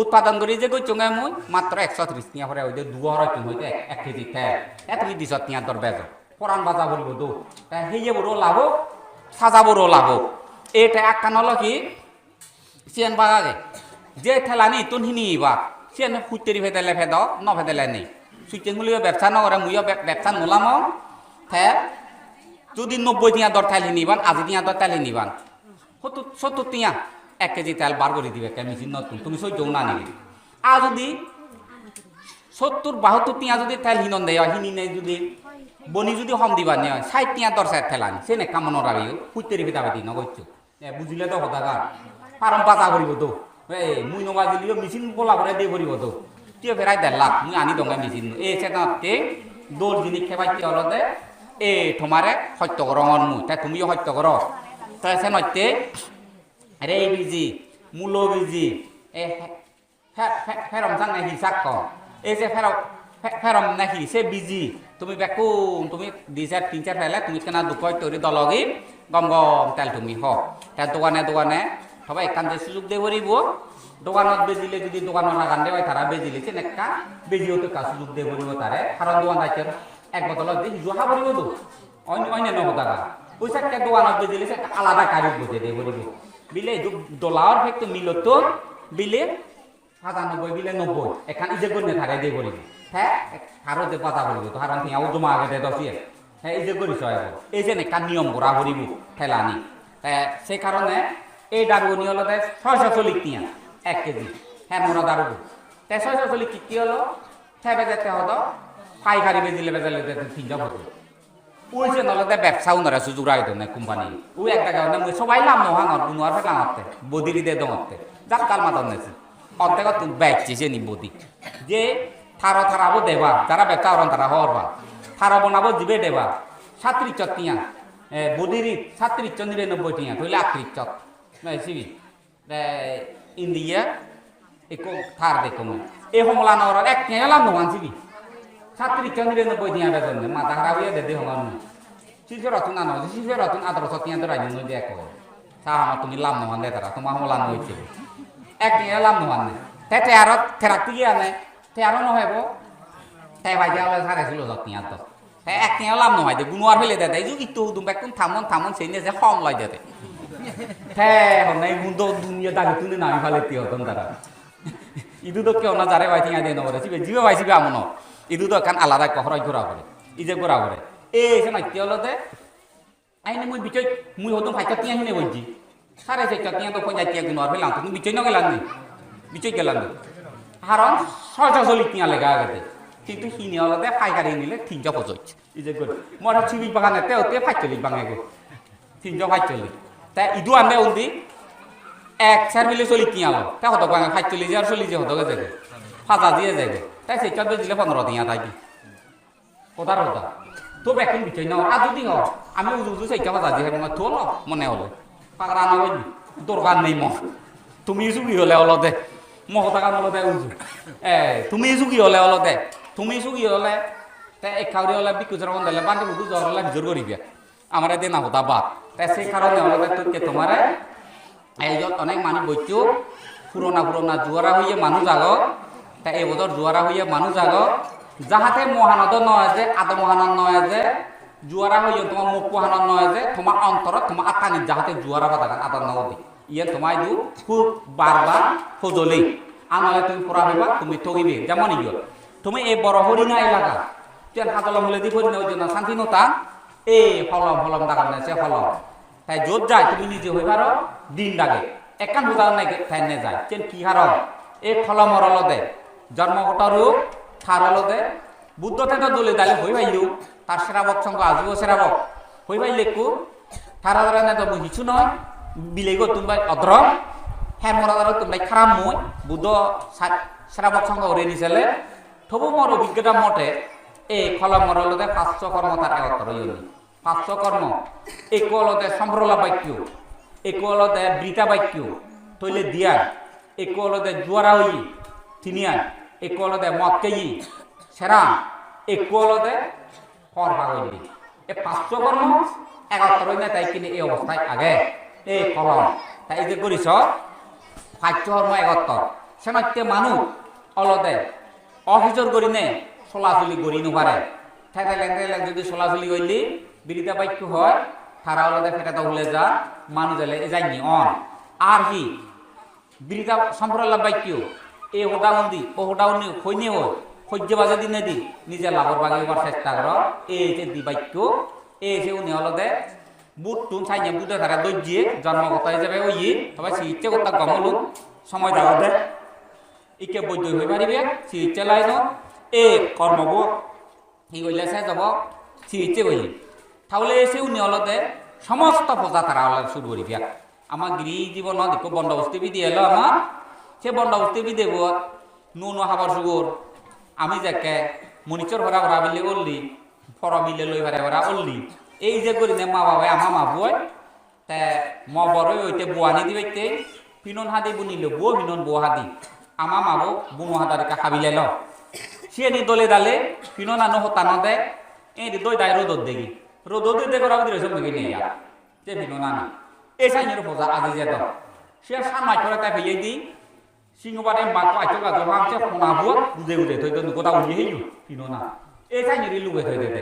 উৎপাদন করি যে গই চঙ্গাই মুই মাত্র 130 তিয়া পরে হইতে 2 হরয় তুমি হইতে 1 কেজি তেল এত 200 তিয়া দর বেজ পরান বাজা বলবো দো তা হেয়ে বড় লাভ সাজা বড় লাভ এটা একটা নল কি সিয়ান বাগাগে যে ঠেলানি তুন হিনি বা সিয়ান ফুটেরি ফেদেলে ফেদ ন ফেদেলে নেই সুইচেঙ্গুলি ব্যবসা নগরে মুইও ব্যবসা নোলাম থে যদি 90 তিয়া দর ঠেল হিনিবান আজি তিয়া দর ঠেল হিনিবান 70 তিয়া 1 কেজি তেল বার করে দিবে কে মেশিন নতুন তুমি সহ্য না নিবি আর যদি 70-72 তিয়া যদি তেল হিনন দেয় হিনি নেই যদি বনি যদি হম দিবা নে 60 তিয়া দর সাইড ঠেলানি সে নে কামন রাবিও ফুটেরি ফেদাবে দি নগচ্ছ বুঝিলে তো হতা গা পারম বাজা করিব তো মুই নবা দিলিও মেশিন বলা করে দিয়ে ভরিব তো তুই ফেরাই দেলাক মুই আনি দঙ্গা মেশিন এই সেনাতে দৌড় জিনিস খেপাইতে হলদে এ তোমারে সত্য কর মুই তাই তুমিও সত্য কর তাই সে নইতে রে বিজি মূল বিজি এ ফেরম চাং নাকি চাক কম এই যে ফেরম নাকি সে বিজি তুমি বেকুম তুমি 2-4 ফেলে তুমি কেনা দুপয় তৈরি দলগি গম গম তেল তুমি হ তাই দোকানে সবাই একান যে সুযোগ দিয়ে ভরিব দোকানত বেজিলে যদি দোকানত লাগান দেওয়াই তারা বেজিলে চেনেকা বেজিও তো সুযোগ দিয়ে ভরিব তারে কারণ দোকান দায়িত্ব এক বদলত দিয়ে জোহা ভরিব তো অন্য নহতারা পয়সাকে দোকানত বেজিলে সে আলাদা কারিক বুঝে দিয়ে ভরিব বিলে ডলার ফেক্ট মিলত বিলে 97 বিলে 90 এখান ইজে করে থাকে দিয়ে ভরিব হ্যাঁ আরো যে পাতা ভরিব তো হারান থিয়াও জমা আগে দে দশিয়ে হ্যাঁ ইজে করিস এই যে নেকা নিয়ম ভরা ভরিব ঠেলানি সেই কারণে এই দারুনি হলো 640 টিয়া 1 কেজি হ্যাঁ মোরা দারু তাই 640 কি হলো ঠেবে যেতে হতো পাইকারি বেজিলে 3 হতো ওই যে নলতে ব্যবসা উনারা সুযোগ রাইতো না কোম্পানি ওই একটা কারণে মুই সবাই লাম নহাঙর বুনোয়ার ফেলাঙতে বদিরি দে দঙতে যাক কাল মাতন নেছি অর্ধেক তুই বেচছে নি বদি যে থারাবো দেবা যারা ব্যবসা করেন তারা হরবা থারা বনাবো জিবে দেবা 37 টিয়া বদিরি 37-99 টিয়া তাহলে 38 সিবি ইন্ডিয়া একো থার দেখো এই হমলা নগর এক টিয়া লাম নহান সিবি 37-99 টিয়া বেতন মাথা খারাপ হয়ে দে হমান শিশু রতন আনো শিশু রতন 1800 টিয়া তো রাজি নই দেখো সাহা তুমি লাম নহান দে তারা তোমার হমলা নইছে এক টিয়া লাম নহান তে তেরো থেরাপি আনে তেরো নহব তাই ভাইয়া সাড়ে 16 টিয়া তো এক টিয়া লাম নহাই দে গুনোয়ার ফেলে দে যুগ ইতো দুম একদম থামন সেই যে কম লাই দে হ্যাঁ নাই মুন্দ দুনিয়া দাবি তুলে নামি ফেলে তি হতন তারা ইদু তো কেউ না যারে ভাই টিয়া দিয়ে নবরে জিবে জিবে ভাই জিবে আমন ইদু তো কান আলাদা কহরাই ঘোরা করে ইজে ঘোরা করে এই সে নাইতে হলতে আইনে মুই বিচয় মুই হতো ভাইটা টিয়া হিনে বলছি 4.5 টিয়া তো পঞ্চায়েত টিয়া গুনোয়ার ফেলাম তুমি বিচয় ন গেলাম নি বিচয় গেলাম কারণ 640 টিয়া লেগা গেছে কিন্তু হিনে হলতে পাইকারি নিলে 350 ইজে করে মরা 40 বাগানে তেওতে 45 বাঙে গো 345 তাই ইদু আনবে উন্দি এক চার মিলে 40 টিয়া লো তা কত বাঙে 45 আর 40 হতো গেছে ফাজা দিয়ে যায় তাই সেই চর্বে দিলে 15 টিয়া থাকি কোথার হতা তো বেকুন বিচয় নাও আর যদি হয় আমি উজু সেই ফাজা দিয়ে মনে তোল মনে হলো পাগড়া না হইনি দরকার নেই তুমি সুগি হলে হলতে মহতাকা নলতে উজু তুমি সুগি হলে হলতে তুমি সুগি হলে তাই এক খাওয়ারি হলে বিকুচর মন দিলে বান্ধব বুঝু জ্বর হলে ভিজর করিবে আমার এদিন না হতা বাদ তাই সেই কারণে হলতে তোকে তোমার এই অনেক মানুষ বইছো পুরোনা জুয়ারা হইয়ে মানুষ আগ তাই এই বছর জুয়ারা হইয়ে মানুষ আগ যাহাতে মহানদ নয় যে আদ মহানদ নয় যে জুয়ারা হইয়ে তোমার মুখ মহানদ নয় যে তোমার অন্তর তোমার আত্মানি যাহাতে জুয়ারা বাদা আদর নদী ইয়ে তোমায় দু খুব বারবার ফজলি আনলে তুমি পড়া হইবা তুমি ঠগিবে যেমন ইয়ে তুমি এই বড় হরিণা এলাকা তেন হাতলম হলে দি হরিণা ওই জন্য শান্তি নতা এই ফলম দাগান সে ফলম তাই যত যায় তুমি নিজে হইবার দিন লাগে একান বোঝা নাই তাই নে যায় তেন কি হারম এই ফলমর লদে জন্মগত রূপ থার লদে বুদ্ধ থেকে দলে দালে হই ভাইলেও তার সেরাবক সঙ্গ আজিও সেরাবক হই ভাইলে কু থারা ধরা না তো বুঝিছু নয় বিলেগ তুমি অদ্র হ্যাঁ মরা তুমি খারাপ মই বুদ্ধ সেরাবক সঙ্গ ওরে নিছিলে তবু মোর অভিজ্ঞতা মতে এই ফলমর লদে 500 কর্ম তার একত্র ইয়নি 500 কর্ম একলতে সম্প্রলা বাক্য একলতে বৃতা বাক্য তৈলে দিয়া একলতে জুয়ারা হই তিনিয়া একলতে মক্কেই সেরা একলতে ফর ভাগলি এ 500 কর্ম একত্র না তাই কিনে এই অবস্থায় আগে এই ফলম তাই যে করিস 500 কর্ম একত্র সেনাতে মানুষ অলতে অফিসর করি নে চলাচলি করি নোপারে ঠেকা লেন যদি চলাচলি করলি বিরিতা বাক্য হয় তারা অলতে ফেটাতে হলে যা মানুষ এলে যায়নি অন আর কি বিরিতা সম্প্রদায় বাক্য এই হোটাউন্দি ও হোটাউন্দি হইনি হয় সহ্য বাজে দিনে দি নিজে লাভর বাগে এবার চেষ্টা কর এই যে দি বাক্য এই যে উনি অলতে বুট টুন চাইনে বুটে তারা দর্জিয়ে জন্মগত হিসেবে ওই তবে চিকিৎসা করতে গমলু সময় দেওয়া দে ইকে বৈধ হয়ে পারিবে চিকিৎসা লাইন এই কর্মব কি করলে সে যাব চিকিৎসা করলি তাহলে এসে উনি অলতে সমস্ত প্রজা তারা শুরু করিবে আমার গৃহ জীবন দেখো বন্দোবস্ত বি দিয়ে এলো আমার সে বন্ডা উঠতে বি দেব নুন হাবার সুগর আমি যাকে মনিচর ভরা ভরা বিলে উল্লি ফর মিলে লই ভরা ভরা উল্লি এই যে করি মা বাবা আমা মা বই তে ম বড় ওইতে বুয়ানি দিবাইতে পিনন হাদি বুনিল বো পিনন বো হাদি আমা মাবো বুনো হাদারিকা হাবিলে ল সিয়ে দলে দালে পিনন আনো হতানো দে এই দই দাই রোদ দেখি রোদ দিতে করা দিলে সব নাকি নেই যে পিনন আনো এই সাইনের ফজা আজি যে দাও সে সামাই করে তাই ফেয়ে দি সিংহবাদে মাছ আইতো গাজো মাংসে ফোনা বুয়া গুদে গুদে থই তো গোটা উনি হেইলো পিনন না এই সাইনের লুগে থই দে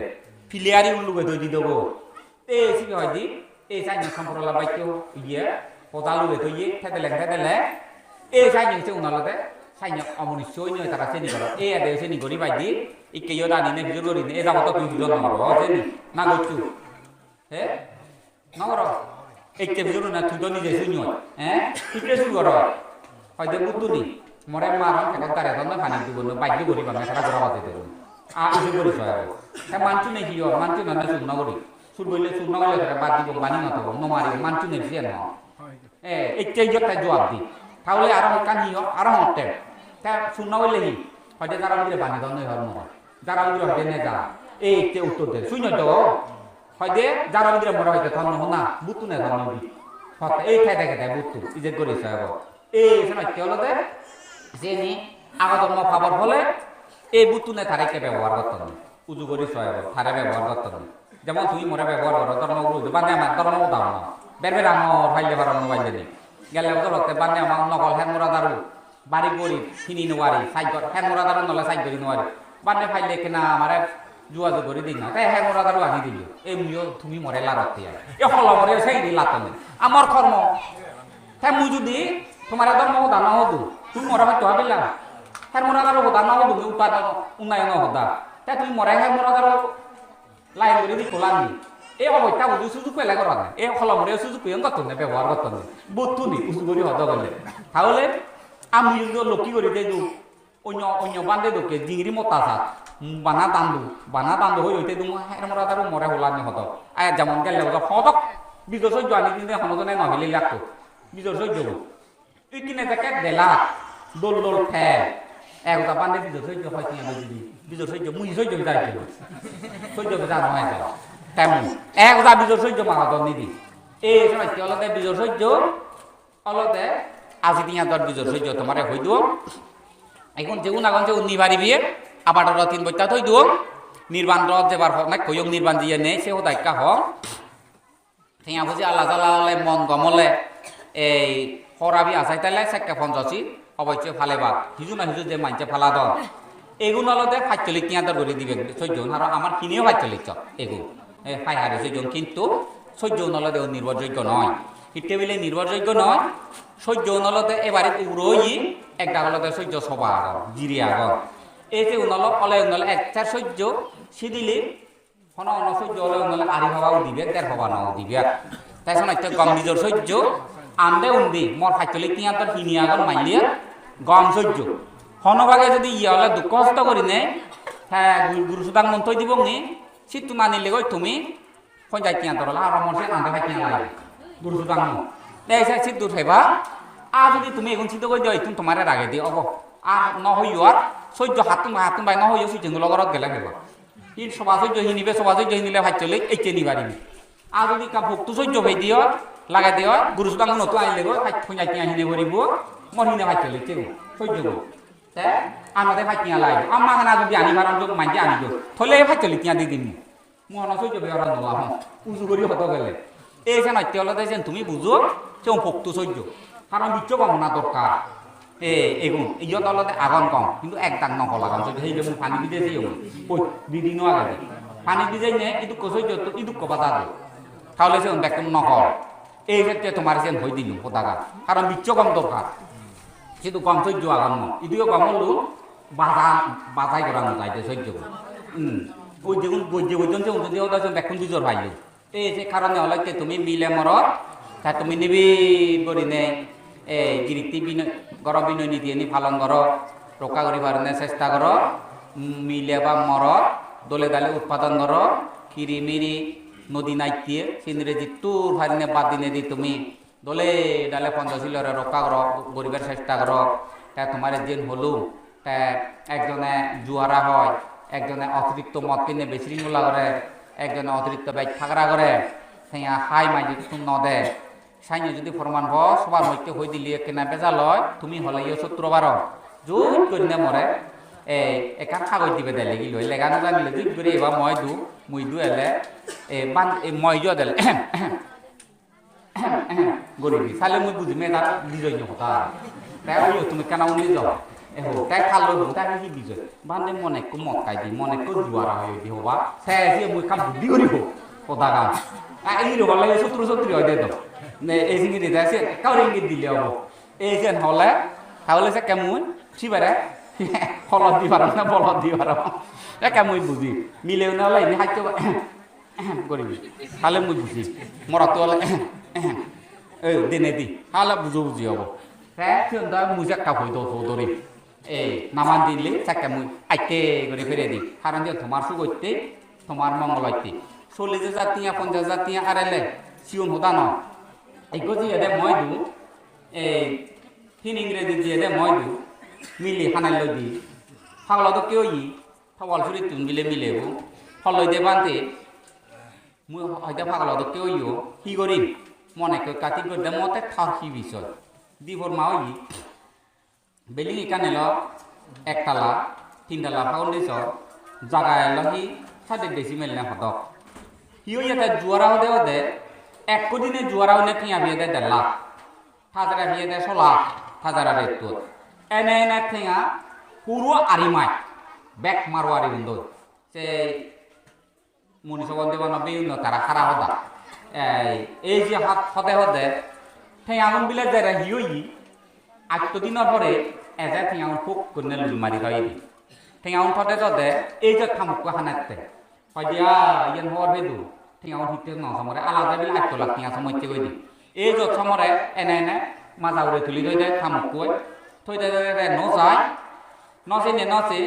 ফিলিয়ারি লুগে থই দি দেবো এই সিকে হয় দি এই সাইনের সম্পর্ক বাইতো ইয়ে ফজা লুগে থই থেদেলে এই সাইনের সে উনালতে সাইনের অমনি সৈন্য তারা চেনি করো এই আদে চেনি করি বাইদি ইকে ইয় দানি নে ভিজর করি নে এই যাবো তো তুই ভিজর নগর চেনি না গচ্ছু হে নগর এইকে ভিজর না তুই তো নিজে শূন্য হ্যাঁ ইকে শুরু কর হয়তো বুদ্ধুনি মরে মারন এখন তার এখন পানি দিব না বাইক করি পাবে তারা গড়া বাজে দেব ইসে করি সহায় হ্যাঁ মানছু নেই কি মানছু না না শুন নগরি সুর বললে শুন নগরে তারা বাদ দিব বানি না তো নমারি মানছু নেই সে না এইকে ইয়টা জবাব দি তাহলে আরো কানিও আরো হতে তা শুন নগলে হি হয়তো যারা মিলে বানি দাও নয় হরম যারা মিলে হতে নে যা এইকে উত্তর দে শুন তো হয়তো যারা মিলে মরা হয়তো ধন্য না বুতু না ধন্য দি হতে এই খাই দেখে বুতু ইজে করি সহায় এই সময় কি হলো যে আগত পাবার ফলে এই বুতুনে তারিখে ব্যবহার করতে হবে উজু করি সহায় তারে ব্যবহার করতে হবে যেমন তুমি মরে ব্যবহার করো ধর্মগুলো বান্ধে আমার ধর্ম দাও না বেরবের আমার ভাইলে বারো মোবাইলে নেই গেলে ধরতে বান্ধে আমার নকল হ্যাঁ মোরা দারু বাড়ি গরিব কিনি নোয়ারি সাইকেল হ্যাঁ মোরা দারু নলে সাইকেল নোয়ারি বান্ধে ফাইলে কিনা আমার যোগাযোগ করে দিই না তাই হ্যাঁ মোরা দারু আনি দিল এমনিও তুমি মরে লাড়তে এ হল মরে সেই লাতনে আমার কর্ম হ্যাঁ মুই যদি তোমার ধর্ম হদা না হদু তুমি মরা ভাই তো ভাবিলা হ্যাঁ মোরাদারও হদা না হদু উৎপাদন উন্নয়ন হদা তাই তুমি মরাই হ্যাঁ মোরাদারও লাইন করে দি খোলানি এই অবস্থা বুঝি সুযোগ পেলে করা না এই ফলমরে সুযোগ পেয়ে করতো না ব্যবহার করতো না বুদ্ধু নি উঁচু করে হদ গেলে তাহলে আমি যদি লক্ষ্মী করে দেই অন্য বান্ধে দোকে জিঙিরি মতা সাত বানা দান্দু হয়ে হইতে তুমি হ্যাঁ মোরাদারও মরে হলানি হদ আয় যেমন গেলে হদক বিজয় সহ্য আনি দিনে হনজনে নহলে লাগতো বিজয় সহ্য ইকিনে দেখে দেলা দোল দোল ঠেল একটা বান্ধে বিজয় সহ্য হয় কি আমি দিদি বিজয় সহ্য মুই সহ্য যাই সহ্য জানো হয় তেমন একটা বিজয় সহ্য মাহাদর নিদি এই সময় কি অলতে বিজয় সহ্য অলতে আজি দিয়া দর বিজয় সহ্য তোমারে হই দিও এখন যেগুন আগন যে নিবারি বিয়ে আবার 3 বইতা থই দিও নির্বাণ রথ যেবার হোক না কয়ং নির্বাণ দিয়ে নেই সেও দায়িকা হোক ঠিয়া বুঝি আল্লাহ তাআলা মন গমলে এই হরাবি আসাই তাইলে সেক্কা পঞ্চাশি অবশ্য ফালে বাদ হিজু না হিজু যে মানছে ফালা দল এগুন আলাদা 45 টিয়াদার করে দিবে 14 আর আমার কিনেও 45 এগু হাই হারে 14 কিন্তু 14 আলাদা নির্ভরযোগ্য নয় হিটেবিলে নির্ভরযোগ্য নয় 14 আলাদা এবারে উড়োই একটা আলাদা 14 সবা জিরি আগর এই যে উনল অলে উনল একটা 14 সিদিলি হন অন 14 অলে উনল আরি হওয়াও দিবে তের হওয়া নাও দিবে তাই সময় তো কম নিজর 14 আন্দে উন্দি মোর 45 টিয়াদার কিনি আগর মাইলিয়া গম সহ্য হনভাগে যদি ইয়ে হলে দুঃখ কষ্ট করি নে হ্যাঁ গুরু সুদাং মন্তই দিব নি সিটু না নিলে গই তুমি পঞ্চায়েত কিয়া ধরলা আর মনসে আন্দে ভাই কিয়া লাগে গুরু সুদাং দেই সে সিটু থাইবা আর যদি তুমি এখন চিন্তা করে দিও তুমি তোমারে রাগে দি অব আর ন হইও আর সহ্য হাতুম বাই ন হইও সুইতে লগরত গেলে গেল ই সবা সহ্য হিনিবে সবা সহ্য হিনিলে ভাই চলে এইতে নিবারিনি আর যদি কা ভক্ত সহ্য ভাই দিও লাগাই দিও গুরু সুদাং নতো আইলে গো পঞ্চায়েত কিয়া হিনে করিব মর হিনে ভাই চলে তেও সহ্য আমাদের ভাই কিয়া লাগে আমার না যদি আনি বারাম যোগ মাইকে আনি যোগ থলে ভাই চলি কিয়া দি দিন মন সহ্য বেয়ার নলাম উজু করি হতো গেলে এই যে নাট্য হলে যেন তুমি বুঝো সে ভক্ত সহ্য কারণ বিচ্ছ কামনা দরকার এগুন ইয়ত হলে আগন কম কিন্তু একদান নকল আগাম সহ্য সেই যেমন পানি দিতে সেই ওই দুদিনও আগে পানি দিতে নে ইদুক সহ্য তো ইদুক বাধা দেয় তাহলে সে একদম নকল এই ক্ষেত্রে তোমার যেন হয়ে দিল পতাকা কারণ বিচ্ছ কম দরকার কিন্তু কম সহ্য আগাম ইদিও কম হলো বাধাই করানো যাইতে সহ্য ওই যেমন বৈদ্য বৈদ্য যদি দেখুন দুজোর ভাইলো এই যে কারণে হলে তুমি মিলে মরত তা তুমি নিবি করি নে এই গিরিতি গর বিনয় নীতি এনে পালন কর রক্ষা করি পারে চেষ্টা কর মিলে বা মরত দলে দালে উৎপাদন কর কিরি মিরি নদী নাইতিয়ে সিন্দরে যে তোর ভারিনে বাদ দিনে দি তুমি দলে ডালে পঞ্চশীলরে রক্ষা কর গরিবের চেষ্টা কর তা তোমার যেন হলো তা একজনে জুয়ারা হয় একজনে অতিরিক্ত মদ কিনে বেশিঙ্গুলা করে একজনে অতিরিক্ত বাইক থাকরা করে সেই হাই মাই যদি তুমি নদে সাইনে যদি ফরমান ভ সবার মধ্যে হয়ে দিলি কেনা বেজা লয় তুমি হলে ইয়ে শত্রু বারো জুত করি না মরে একা কাগজ দিবে দেলে গিল লেগানো জানিলে জুত করে এবার মুই দু এলে মই জুয়া দেলে গরিবি সালে মুই বুঝি মে তার বিজয় কথা তাই তুমি কেন উনি যাও তাই খালো তাই কি বিজয় বান্ধে মনে কো মকাই দি মনে কো জুয়ারা হয়ে দি হবা সে মুই কাম বুদ্ধি করিব কথা গান এই হলে শত্রু হয় দে তো এই জিনিস দিতে আছে কাউরে ইঙ্গিত দিলে হবো এই যে হলে তাহলে সে কেমন ঠিবারে ফলত দি পারো না বলত দি পারো কেমন বুঝি মিলেও না হলে এনে হাইতে করিবি তাহলে মুই বুঝি মরাতো হলে দিনে দি তাহলে বুঝি হবো হ্যাঁ মুজা কাপড় দৌড়ি এই নামান দিলে চাকে মুই আইতে করে ফিরে দি কারণ যে তোমার সুগত্যে তোমার মঙ্গল হইতে 40 জাতীয় 50 জাতীয় আরেলে সিউন হোদা ন এইগো দিয়ে দে মই দু এই হিন ইংরেজি দিয়ে দে মই দু মিলি হানাই লই দি ফাগলা তো কেউ ই ফাগল ফুরি তুন গিলে মিলেবো ফলই দে বানতে মুই হয়তো ফাগলা তো কেউ ইও কি করি মনে কই কাটি করে দে মতে থার কি বিষয় দিবর মা ই বেলিং এখানে ল একতলা তিনতলা ফাউন্ডেশন জায়গা এলো কি 7 ডেসিমেল না হদক হিও এটা জুয়ারা হদে এক দিনে জুয়ারা হনে কি আবিয়ে দে 1.5 লাখ হাজারা বিয়ে দে 16 লাখ হাজারা রেট তো এনে এনে থিয়া পুরো আরিমাই ব্যাক মারওয়ারি বন্ধ সে মনীষগণ দেবান বিভিন্ন তারা খারা হদা এই যে হাত হদে ঠেঁ আগুন বিলে দেয় হিওই 8 দিনের পরে এজে ঠেঁ আগুন ফুক করে লুল মারি হয় ঠেঁ আগুন হদে এই যে খামুক হানাতে হয় দিয়া ইয়ান হওয়ার ভেদু ঠেঁ আগুন হিতে ন সমরে আলাদা বিলে 8 লাখ টিয়া সময় কই দি এই যে সমরে এনে এনে মাজা উড়ে তুলি দই দে খামুক কই থই দে ন যায় নসে নে নসে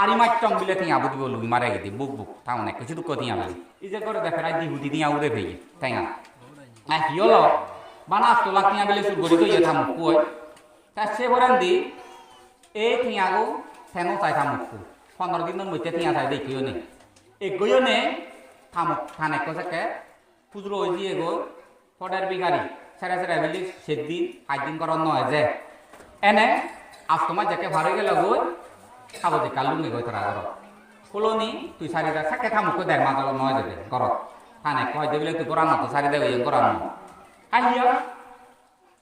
আরিমাই টং বিলে ঠেঁ আবু দিব লুই মারে গেদি বুক তাহলে কিছু দুঃখ দিয়া বলি এই যে করে দেখে রাই দিহুদি দিয়া উড়ে ভেই ঠেঙা হিওলো বানাস তো লাখ টিয়া বিলে সুর গড়ি দই খামুক কই তা সে ভরান দি এই ঠেঙাগো ফেনো চাই খামুক 15 দিনের মধ্যে ঠেঙা চাই দেখিও নে এগোয়ও নে থামুক থানে কোসাকে পুজো ওই দিয়ে গো ফডার বিগারি সেরা সেরা বিলি সেদিন 8 দিন করন নয় যে এনে আজ তোমার যাকে ভালো গেল গো খাবো যে কালু নে গো তোরা ঘর কলোনি তুই সারিদা সাকে থামুক দেখ মাগল নয় যাবে ঘর থানে কয় দেবিলে তুই করান না তো সারিদা গইয়ে করান আইয়া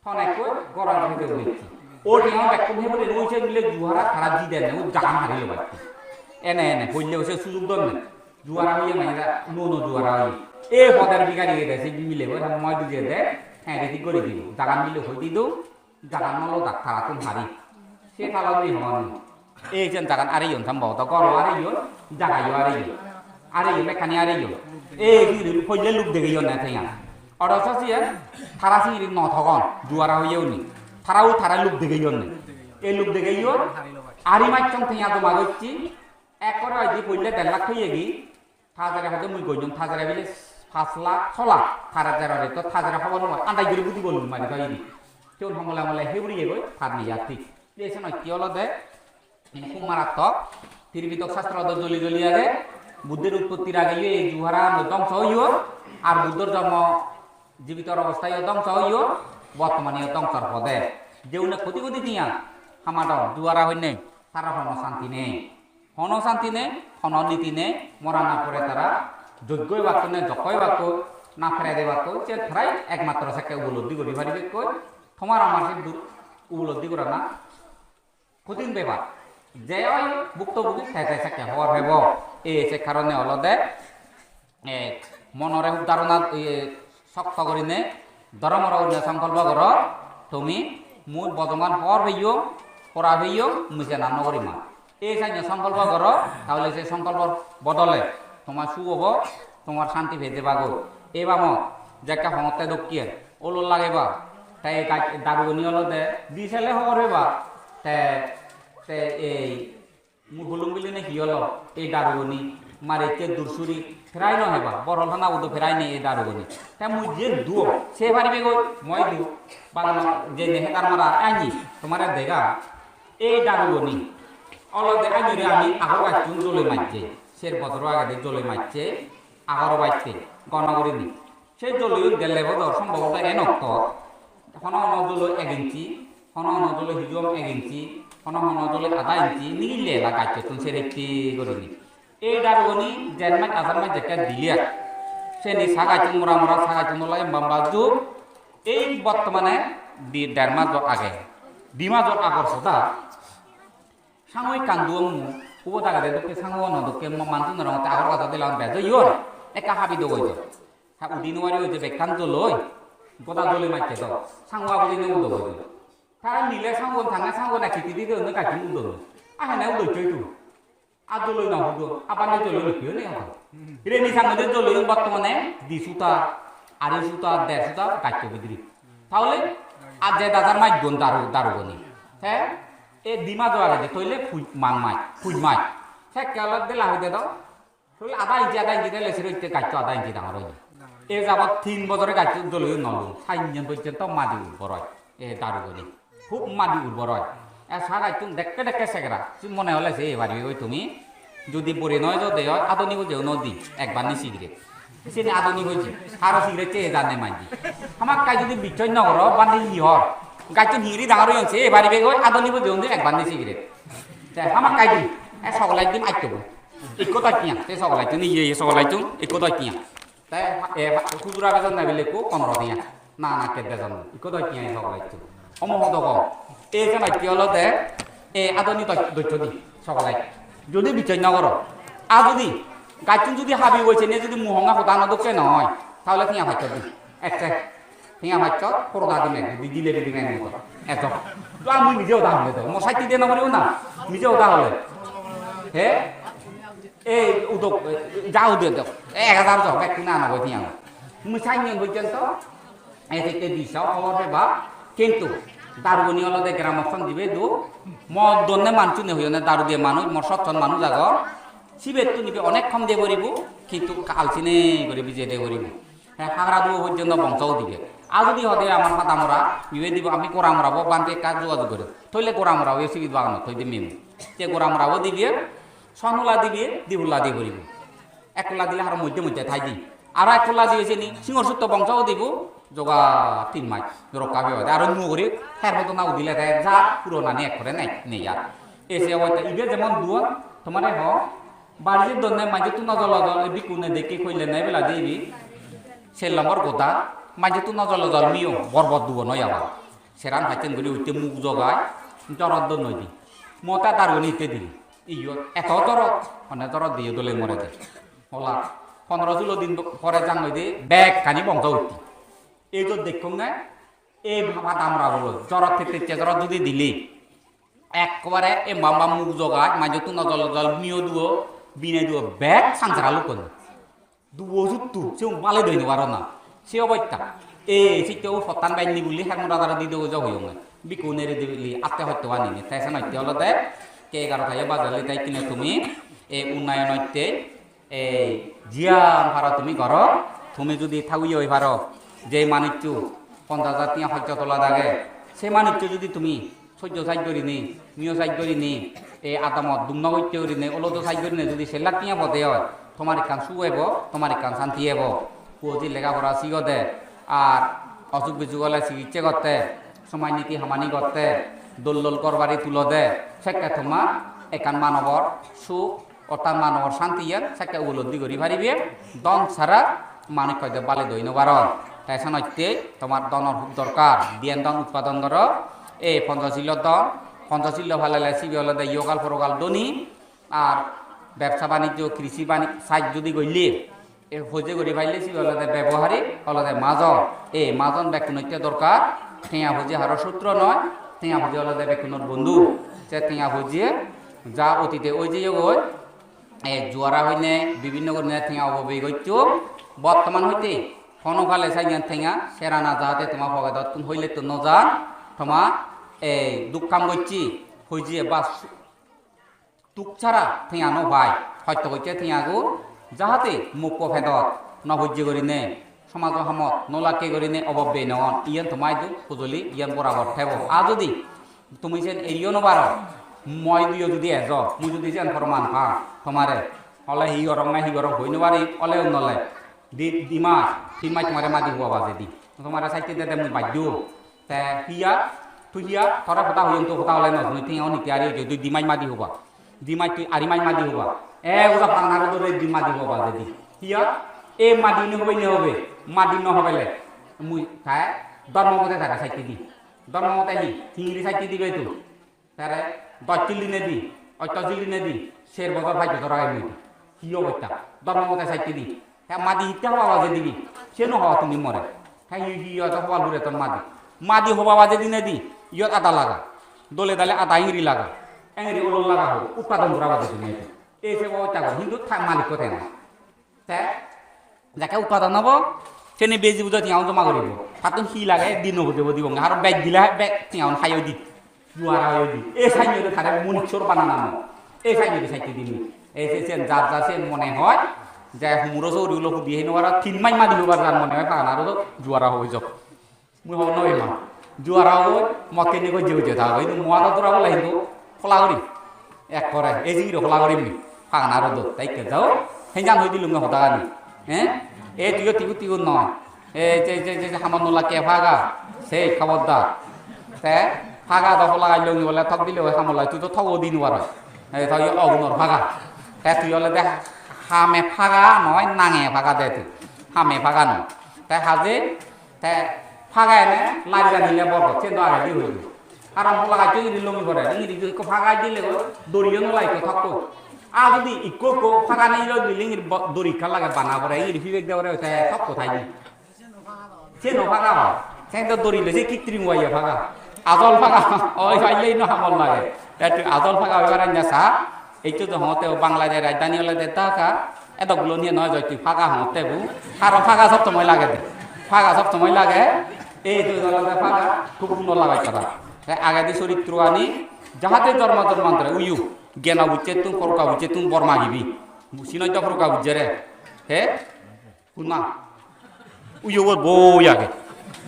থানে কই গরান হইতে হইছি ও টিয়া ব্যাক করে বলে রইছে মিলে জুহারা খারাপ জি দেন ও জাগান হারিলো ভাই এনে এনে কইলে ওসে সুযোগ দন না জুয়ারা হইয়া মাইরা নো জুয়ারা হই এ পদার বিগারি গেছে সে মিলে ওই মই দুজে দে হ্যাঁ রেডি করে দিব জাগান মিলে হই দি দো জাগান নলো ডাক্তার তুম হারি সে ফালানি হন এই যেন জাগান আরে ইয়ন সম্ভব তো গর আরে ইয়ন জাগাইও আরে ইয়ন মেখানি আরে ইয়ন এই কি কইলে লুক দেখে ইয়ন না থাইয়া অডস আছে থারা সিরি ন থগন জুয়ারা হইও নি থারা লুক দেখে ইয়ন এই লুক দেখে ইয়ন আরি মাইচং থাইয়া তো মাগছি এক করে হয়তো কইলে 1.5 লাখ হইয়ে গি থাজারে হয়তো মুই কইজম থাজারে বিলে 5 লাখ 6 লাখ থাজারে রে তো থাজারে খবর নয় আন্দাই গরি বুদ্ধি বলুন মানে কইনি কেউ হামলা আমলে হেবড়িয়ে গই ফারনি যাতি দেশ নয় কি হলো দে কুমারাত্মক তিরবিতক শাস্ত্র জলি আগে বুদ্ধের উৎপত্তির আগে এই জুহারা ধ্বংস হইও আর বুদ্ধর জন্ম জীবিত অবস্থায় ধ্বংস হইও বর্তমানে ধ্বংসর পদে যেউনে ক্ষতি দিয়া হামাদ জুয়ারা হইনে তারা শান্তি নেই শান্তি নেই নীতি নেই মরা না পড়ে তারা যোগ্যই বাক্য নেই যকই বাক্য না ফেরাই দে বাক্য সে ফেরাই একমাত্র সাকে উপলব্ধি করি পারিবে কই তোমার আমার সে উপলব্ধি করা না কঠিন ব্যাপার যে ওই ভুক্তভোগী সাথে সাকে হওয়ার হইব এই সে কারণে হলো দে মনরে ধারণা শক্ত করি নে ধর্মর সংকল্প কর তুমি মূল বর্তমান হওয়ার হইও করা হইও মুছে নান্ন করিমা এই সাইন্য সংকল্প করো তাহলে সেই সংকল্প বদলে তোমার সু হব তোমার শান্তি ভেজে পাগো এই বাম যাকে হমতে দক্ষিয়ে ওলো লাগেবা তাই দারুগনি হলো দে দিছেলে হবর হইবা তে এই মুর হলুম বিলি নে কি হলো এই দারুগনি মারিতে দুরসুরি ফেরাই ন হেবা বরল থানা উদো ফেরাই নেই এই দারুগনি তাই মুই যে দুও সে পারিবে গো মই দু বাংলা যে নেহেকার মারা আইনি তোমার দেখা এই দারুগনি অলদে আইনি আমি আগর গাছুন জলে মারছে সের বছর আগে জলে মারছে আগর বাইতে গণগরিনি সেই জলই গেলে বদর সম্ভবত এনক্ত হন জল 1 ইঞ্চি হন জল হিজম 1 ইঞ্চি হন জল আধা ইঞ্চি নিলে লাগাইছে তুমি সে রেখে করিনি এই দারুগনি জেনমাই আজারমাই যেটা দিলিয়া সে নি সাগাইছে মোরা মোরা সাগাইছে নলাই বাম্বাজু এই বর্তমানে 1.5 মাস আগে 2 মাস আগর সদা সাময়িক কান্দুম উবো দাগাদে দকে সাঙ্গো নদকে মানতু নরতে আগর কথা দিলাম বেজ ইয়র একা হাবি দগইজ হা উদিনওয়ারি ওই যে বেকান জলই গোদা জলে মাইতে দাও সাঙ্গা বলি নে উদগইজ তারা নিলে সাঙ্গো থাঙ্গা সাঙ্গো না কিতি দিতে অন্য কাকি উদগ আহে না উদই চইতু আজলই না হুদো আবানে জলই লিখিও নে কথা রে নি সাঙ্গদে জলই বর্তমানে 2 সুতা 2.5 সুতা 1.5 সুতা কাটতে বিদ্রি তাহলে আজ যে দাদার মাই গন দারুগনি হ্যাঁ এ ডিমা দেওয়া গেছে তৈলে ফুই মাই সে কেলার দিলে হাই দে দাও তৈলে আধা ইঞ্চি দিলে সেটা ইচ্ছে গাছটো আধা ইঞ্চি ডাঙর হয়ে এ যাবত 3 বছরে গাছ দলীয় নলু 4 পর্যন্ত মাটি উর্বর হয় এ দারুগনি খুব মাটি উর্বর হয় এ সারা তুমি দেখতে দেখতে সেগরা মনে হলে সে এবারে ওই তুমি যদি পরে নয় যদি হয় আদনি বুঝেও নদী একবার নি সিগারেট সে আদনি হয়েছে আরো সিগারেট চেয়ে জানে মাঝি আমার কাজ যদি বিচয় নগর বান্ধে ইহর গাছটো হিঁড়ি ডাঙর হয়েছে এবারে বেগ আদনি বুঝেও একবার নি সিগারেট আমার কাজ দিন সকলাই দিন আইতব একো তৈয়া সে সকলাইতো নিজে সকলাইতো একো তৈয়া তাই খুচরা বেতন না বেলে 15 দিয়া না না কে বেতন একো তৈয়া সকলাইতো অমহদ কম এই যে নাকি হলতে এই আদনি দৈত্য দি সকলাই যদি বিচয় নগর আর যদি গাছটো যদি হাবি হয়েছে নে যদি মুহঙ্গা হতা নদকে নয় তাহলে টিয়া ভাইত দিন একটা টিয়া ভাইত করোনা দিনে দিলে দিনে এত তো আমি নিজেও দা হলে তো মশাইটি দিয়ে নগরেও না নিজেও দা হলে হে এই উদক যাও দে দাও 1000 যাও এক না নগর টিয়া মুসাই নিয়ে পর্যন্ত এই থেকে দিছ অবরে বা কিন্তু দারুগনি হলদে গ্রামক্ষণ দিবে দু মদ দন্নে মানুষ নে হইও না দারু দিয়ে মানুষ মোর সচ্ছন মানুষ আগ শিবের তো নিবে অনেক কম দিয়ে করিব কিন্তু কালচিনে করিবি যে দিয়ে করিব হ্যাঁ হাগরা দিব পর্যন্ত বংশও দিবে আর যদি হতে আমার ফাটা মরা বিবে দিব আমি কোরা মরাবো বান্ধে কাজ যোগাযোগ করে থইলে কোরা মরাবো এসে বাগানো থই দিম মেমু তে কোরা মরাবো দিবে সনুলা দিবে দিবুল্লা দিয়ে করিব একলা দিলে আর মধ্যে মধ্যে থাই দি আর একলা দিয়েছে নি সিংহর সূত্র বংশও দিব যোগা 3 মাস রক্ষা হবে আর অন্য করে হ্যাঁ মতো নাও দিলে যা পুরোনা নিয়ে এক করে নেই আর এসে হয়তো ইবে যেমন দুয়া তোমার হ বাড়ির দন্নে মাঝে তু নজল বিকুনে দেখে কইলে নাই বেলা দিবি সে লম্বর গোদা মাঝে তু নজল মিও বরবর দুব নয় আবার সেরান হাইতেন বলি উঠতে মুখ জগায় জরদ নই দি মতা তার নিতে দিলি ইয় এত জরত মানে জরত দিয়ে দলে মরে দে হলা 15-16 দিন পরে জান দে ব্যাগ কানি বংশ উঠতি এই তো দেখুন না এই ভাত আমরা বলো জরত থেকে জরত যদি দিলি একবারে এ মামা মুখ জগায় মাঝে তু নজল মিও দুও বিনে দুও ব্যাগ সাংসারা লোকন দুও জুতু সে মালে দই নবার না সে অবত্যা এ সিটেও ফতান বাইনি বলি হ্যাঁ দাদারা দি দেবো যাও হইও বিকুনে রে দিবলি আত্তে হয়তো আনিনি তাই সে নইতে হলো দে কে 11 খাইয়ে বাজালে তাই কিনে তুমি এই উন্নয়ন হইতে এই জিয়ান ভাড়া তুমি করো তুমি যদি থাকুই ওই ভাড়া যে মানুষ 50,000 টিয়া হজ্জ তোলা দাগে সে মানুষ যদি তুমি সহ্য সাইড করি নি মিও সাইড করি নি এই আদামত দুম্ন হইতে করি নি ওলো তো সাইড করি নি যদি 1 লাখ টিয়া পদে হয় তোমার কান শুয়েব তোমার কান শান্তি হব পুঁজি লেখাপড়া শিখ দে আর অসুখ বিসুখ হলে চিকিৎসা করতে সময় নীতি হামানি করতে দোল করবারি তুলো দে সেকে তোমার একান মানবর সুখ অর্থাৎ মানবর শান্তি ইয়ার সেকে উপলব্ধি করি পারিবে দন ছাড়া মানুষ কয়তে বালে দই নবার তাই নইতে তোমার দনের খুব দরকার দিয়েন দন উৎপাদন ধর এই পঞ্চশীল দন পঞ্চশীল ভালে শিবি হলে দে ইয়কাল পরকাল দনি আর ব্যবসা বাণিজ্য কৃষি বাণিজ্য সাইজ যদি গইলে এ হজে করি পাইলে শিবি হলে ব্যবহারী হলে মাজন এই মাজন ব্যক্তি নইতে দরকার ঠেয়া ভুজি হার সূত্র নয় ঠেয়া ভুজি হলে ব্যক্তির বন্ধু সে ঠেয়া ভুজিয়ে যা অতীতে ওই যে ওই জোয়ারা হইনে বিভিন্ন করে ঠেঙা অভাবে গইছ বর্তমান হইতে ফনকালে চাইন ঠেঙা সেরানা যাহাতে তোমার ভগাদ হইলে তো নজান তোমার এই দুঃখ কাম করছি হইজিয়ে বা তুক ছাড়া ঠেঙা নো ভাই সত্য কৈছে থিয়াগু যাহাতে মুখ ভেদত নভজ্য করিনে সমাজ হামত নলাকে করিনে অবব্বে নন ইয়ান তোমায় দু খুজলি ইয়ান বরাবর থেব আ যদি তুমি যেন এরিও নবার মই দিও যদি এজ মুই যদি যেন ফরমান পা তোমারে হলে হি গরম না হি গরম হই নবারি অলে নলে দিমা তিনমাই তোমারে মাদি হওয়া বাজে দি তোমারে সাইতে দে মুই বাধ্য তে হিয়া তুহিয়া থরা ফটা হইন তো ফটা হলে নজনি তিও নিতি আরি যদি দিমাই মাদি হবা দিমাই তুই আরি মাই মাদি হবা এ ওরা পানার দরে দিমা দি হবা বাজে দি হিয়া এ মাদি নে হবে মাদি ন হবেলে মুই খায় ধর্মমতে থাকা সাইতে দি ধর্মমতে হি হিংরি সাইতে দিবে তো তারে 10 দিনে দি 80 দিনে দি শের বদর ভাই ধরা গাই মুই কি অবস্থা ধর্মমতে সাইতে দি হ্যাঁ মাদি হিতে হবা বাজে দিবি সে ন হওয়া তুমি মরে হ্যাঁ হিয়া তো হওয়া ঘুরে তোর মাদি মাদি হবা বাজে দিনে দি ইয়ত আদা লাগা দলে দালে আদা ইংরি লাগা এংরি ওলল লাগা হোক উৎপাদন করা বাজে তুমি এই সে অবস্থা কিন্তু মালিক কোথায় না তাই যাকে উৎপাদন হব সেনে বেজি বুঝা তিয়াও জমা করিব তাতো সি লাগে দিন হব দিব আর ব্যাগ দিলে ব্যাগ তিয়াও খাইও দি জুয়ারা হইও দি এই সাইনে থারে মনিচর বানানা এই সাইনে সাইতে দিবি এই সেন যার যা সেন মনে হয় যে হুমুরো চৌরি লোক দিয়ে নেওয়ার 3 মাস মাদি হবার যার মনে হয় পান আর জুয়ারা হয়ে যাব মুই হব নয় মা জুয়ারা হব মতে নিয়ে গিয়ে যে থাকবে কিন্তু মোয়ারা তোরা বলে কিন্তু খোলা করি এক করে এই জিনিস খোলা করি নি পান আর তাই কে যাও সেই জান হয়ে দিলুম হতাগানি হ্যাঁ এ তুইও তিগু তিগু নয় এই যে হামানুল্লা কে ফাগা সেই খবরদার তে ফাগা দফ লাগাই লং বলে থক দিলে ওই হামলাই তুই তো থকও দিন আর এই তুই অগুনর ফাগা তে তুই হলে দেখ হামে ফাগা নয় নাঙে ফাগা দে তুই হামে ফাগা নয় তে হাজে তে ফাগা এনে লাইজা নিলে বড় চেন আগে দি হইল আর আমি লাগাই তুই লঙ্গি করে ইংরি ফাগাই দিলে দড়িও নলাই থকো আর যদি ইকো কো ফাগা নেই দিলে দড়ি খাল লাগে বানা পড়ে ইংরি ফিবেক দেওয়ারে থক কোথায় দি সে ন ফাগা হয় সে তো দড়ি লেছে কৃত্রিম হইয়া ফাগা আজল ফাগা ওই ফাইলেই না হামল লাগে আজল ফাগা হইবার নেশা এইটো তো হতে বাংলাদেশ রাজধানী হলে দেখা এতগুলো নিয়ে নয় তুই ফাগা হতে বু আর ফাগা সব সময় লাগে দে ফাগা সব সময় লাগে এই তো ফাগা খুব সুন্দর লাগাই তারা আগে দি চরিত্র আনি যাহাতে জন্মান্তরে উইউ জ্ঞানা বুঝছে তুমি ফরকা বুঝছে তুমি বর্মা গিবি বুঝিনই তো ফরকা বুঝছে রে হে শুনা উইউ বই আগে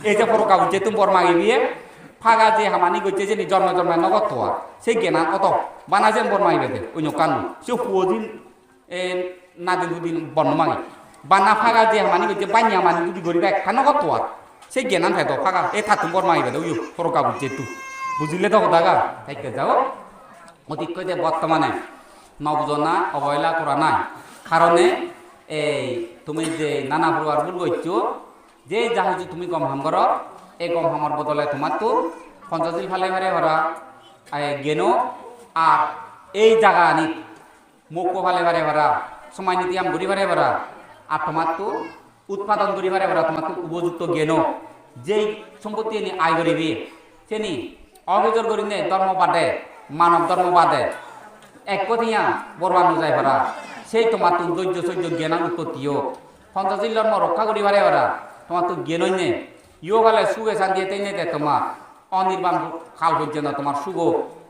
এই যে ফরকা বুঝছে তুমি বর্মা গিবি ফাগা যে হামানি করছে যে জন্মায় নগদ আর সেই জ্ঞানা কত বানাইছেন বর্মাই বেদে অন্য কানু সে পুদিন না দিন দুদিন বর্ণমাঙি বানা ফাগা যে হামানি করছে বানিয়া মানি যদি গরিব একটা নগদ আর সেই জ্ঞান থাকে তো ফাগা এই থাকুন বর্মাই বেদে উইউ ফরকা বুঝছে তু বুঝিলে তো কথা তাইকে যাও অতিক্য যে বর্তমানে নবজনা অবহেলা করা নাই কারণে এই তুমি যে নানা প্রকার ভুল করছো যে যাহা তুমি গম হাম করো এই গম হামর বদলে তোমার তো পঞ্চাশিল ফালে ফারে ভরা গেনো আর এই জায়গা আনি মুখ ফালে ফারে ভরা সময় নীতি আম ঘুরি ফারে ভরা আর তোমার তো উৎপাদন করি ফারে ভরা তোমার তো উপযুক্ত গেনো যেই সম্পত্তি এনে আয় করিবি সেনি অবিজর করি নে ধর্ম বাদে মানব ধর্ম বাদে এক কথিয়া বরবান যায় ভরা সেই তোমার তো ধৈর্য সহ্য জ্ঞান উৎপত্তিও পঞ্চাশিল ধর্ম রক্ষা করি ফারে ভরা তোমার তো জ্ঞানই নে ইও গেলে সুগে শান্তি এতেই নেই তোমার অনির্বাণ কাল পর্যন্ত তোমার সুগ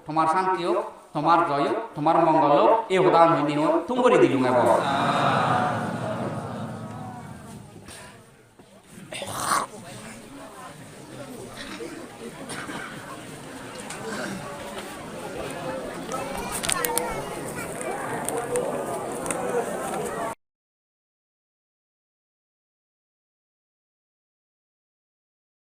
তোমার শান্তি হোক তোমার জয় হোক তোমার মঙ্গল হোক এই উদাহরণ হইনি হোক তুমি করে দিলুম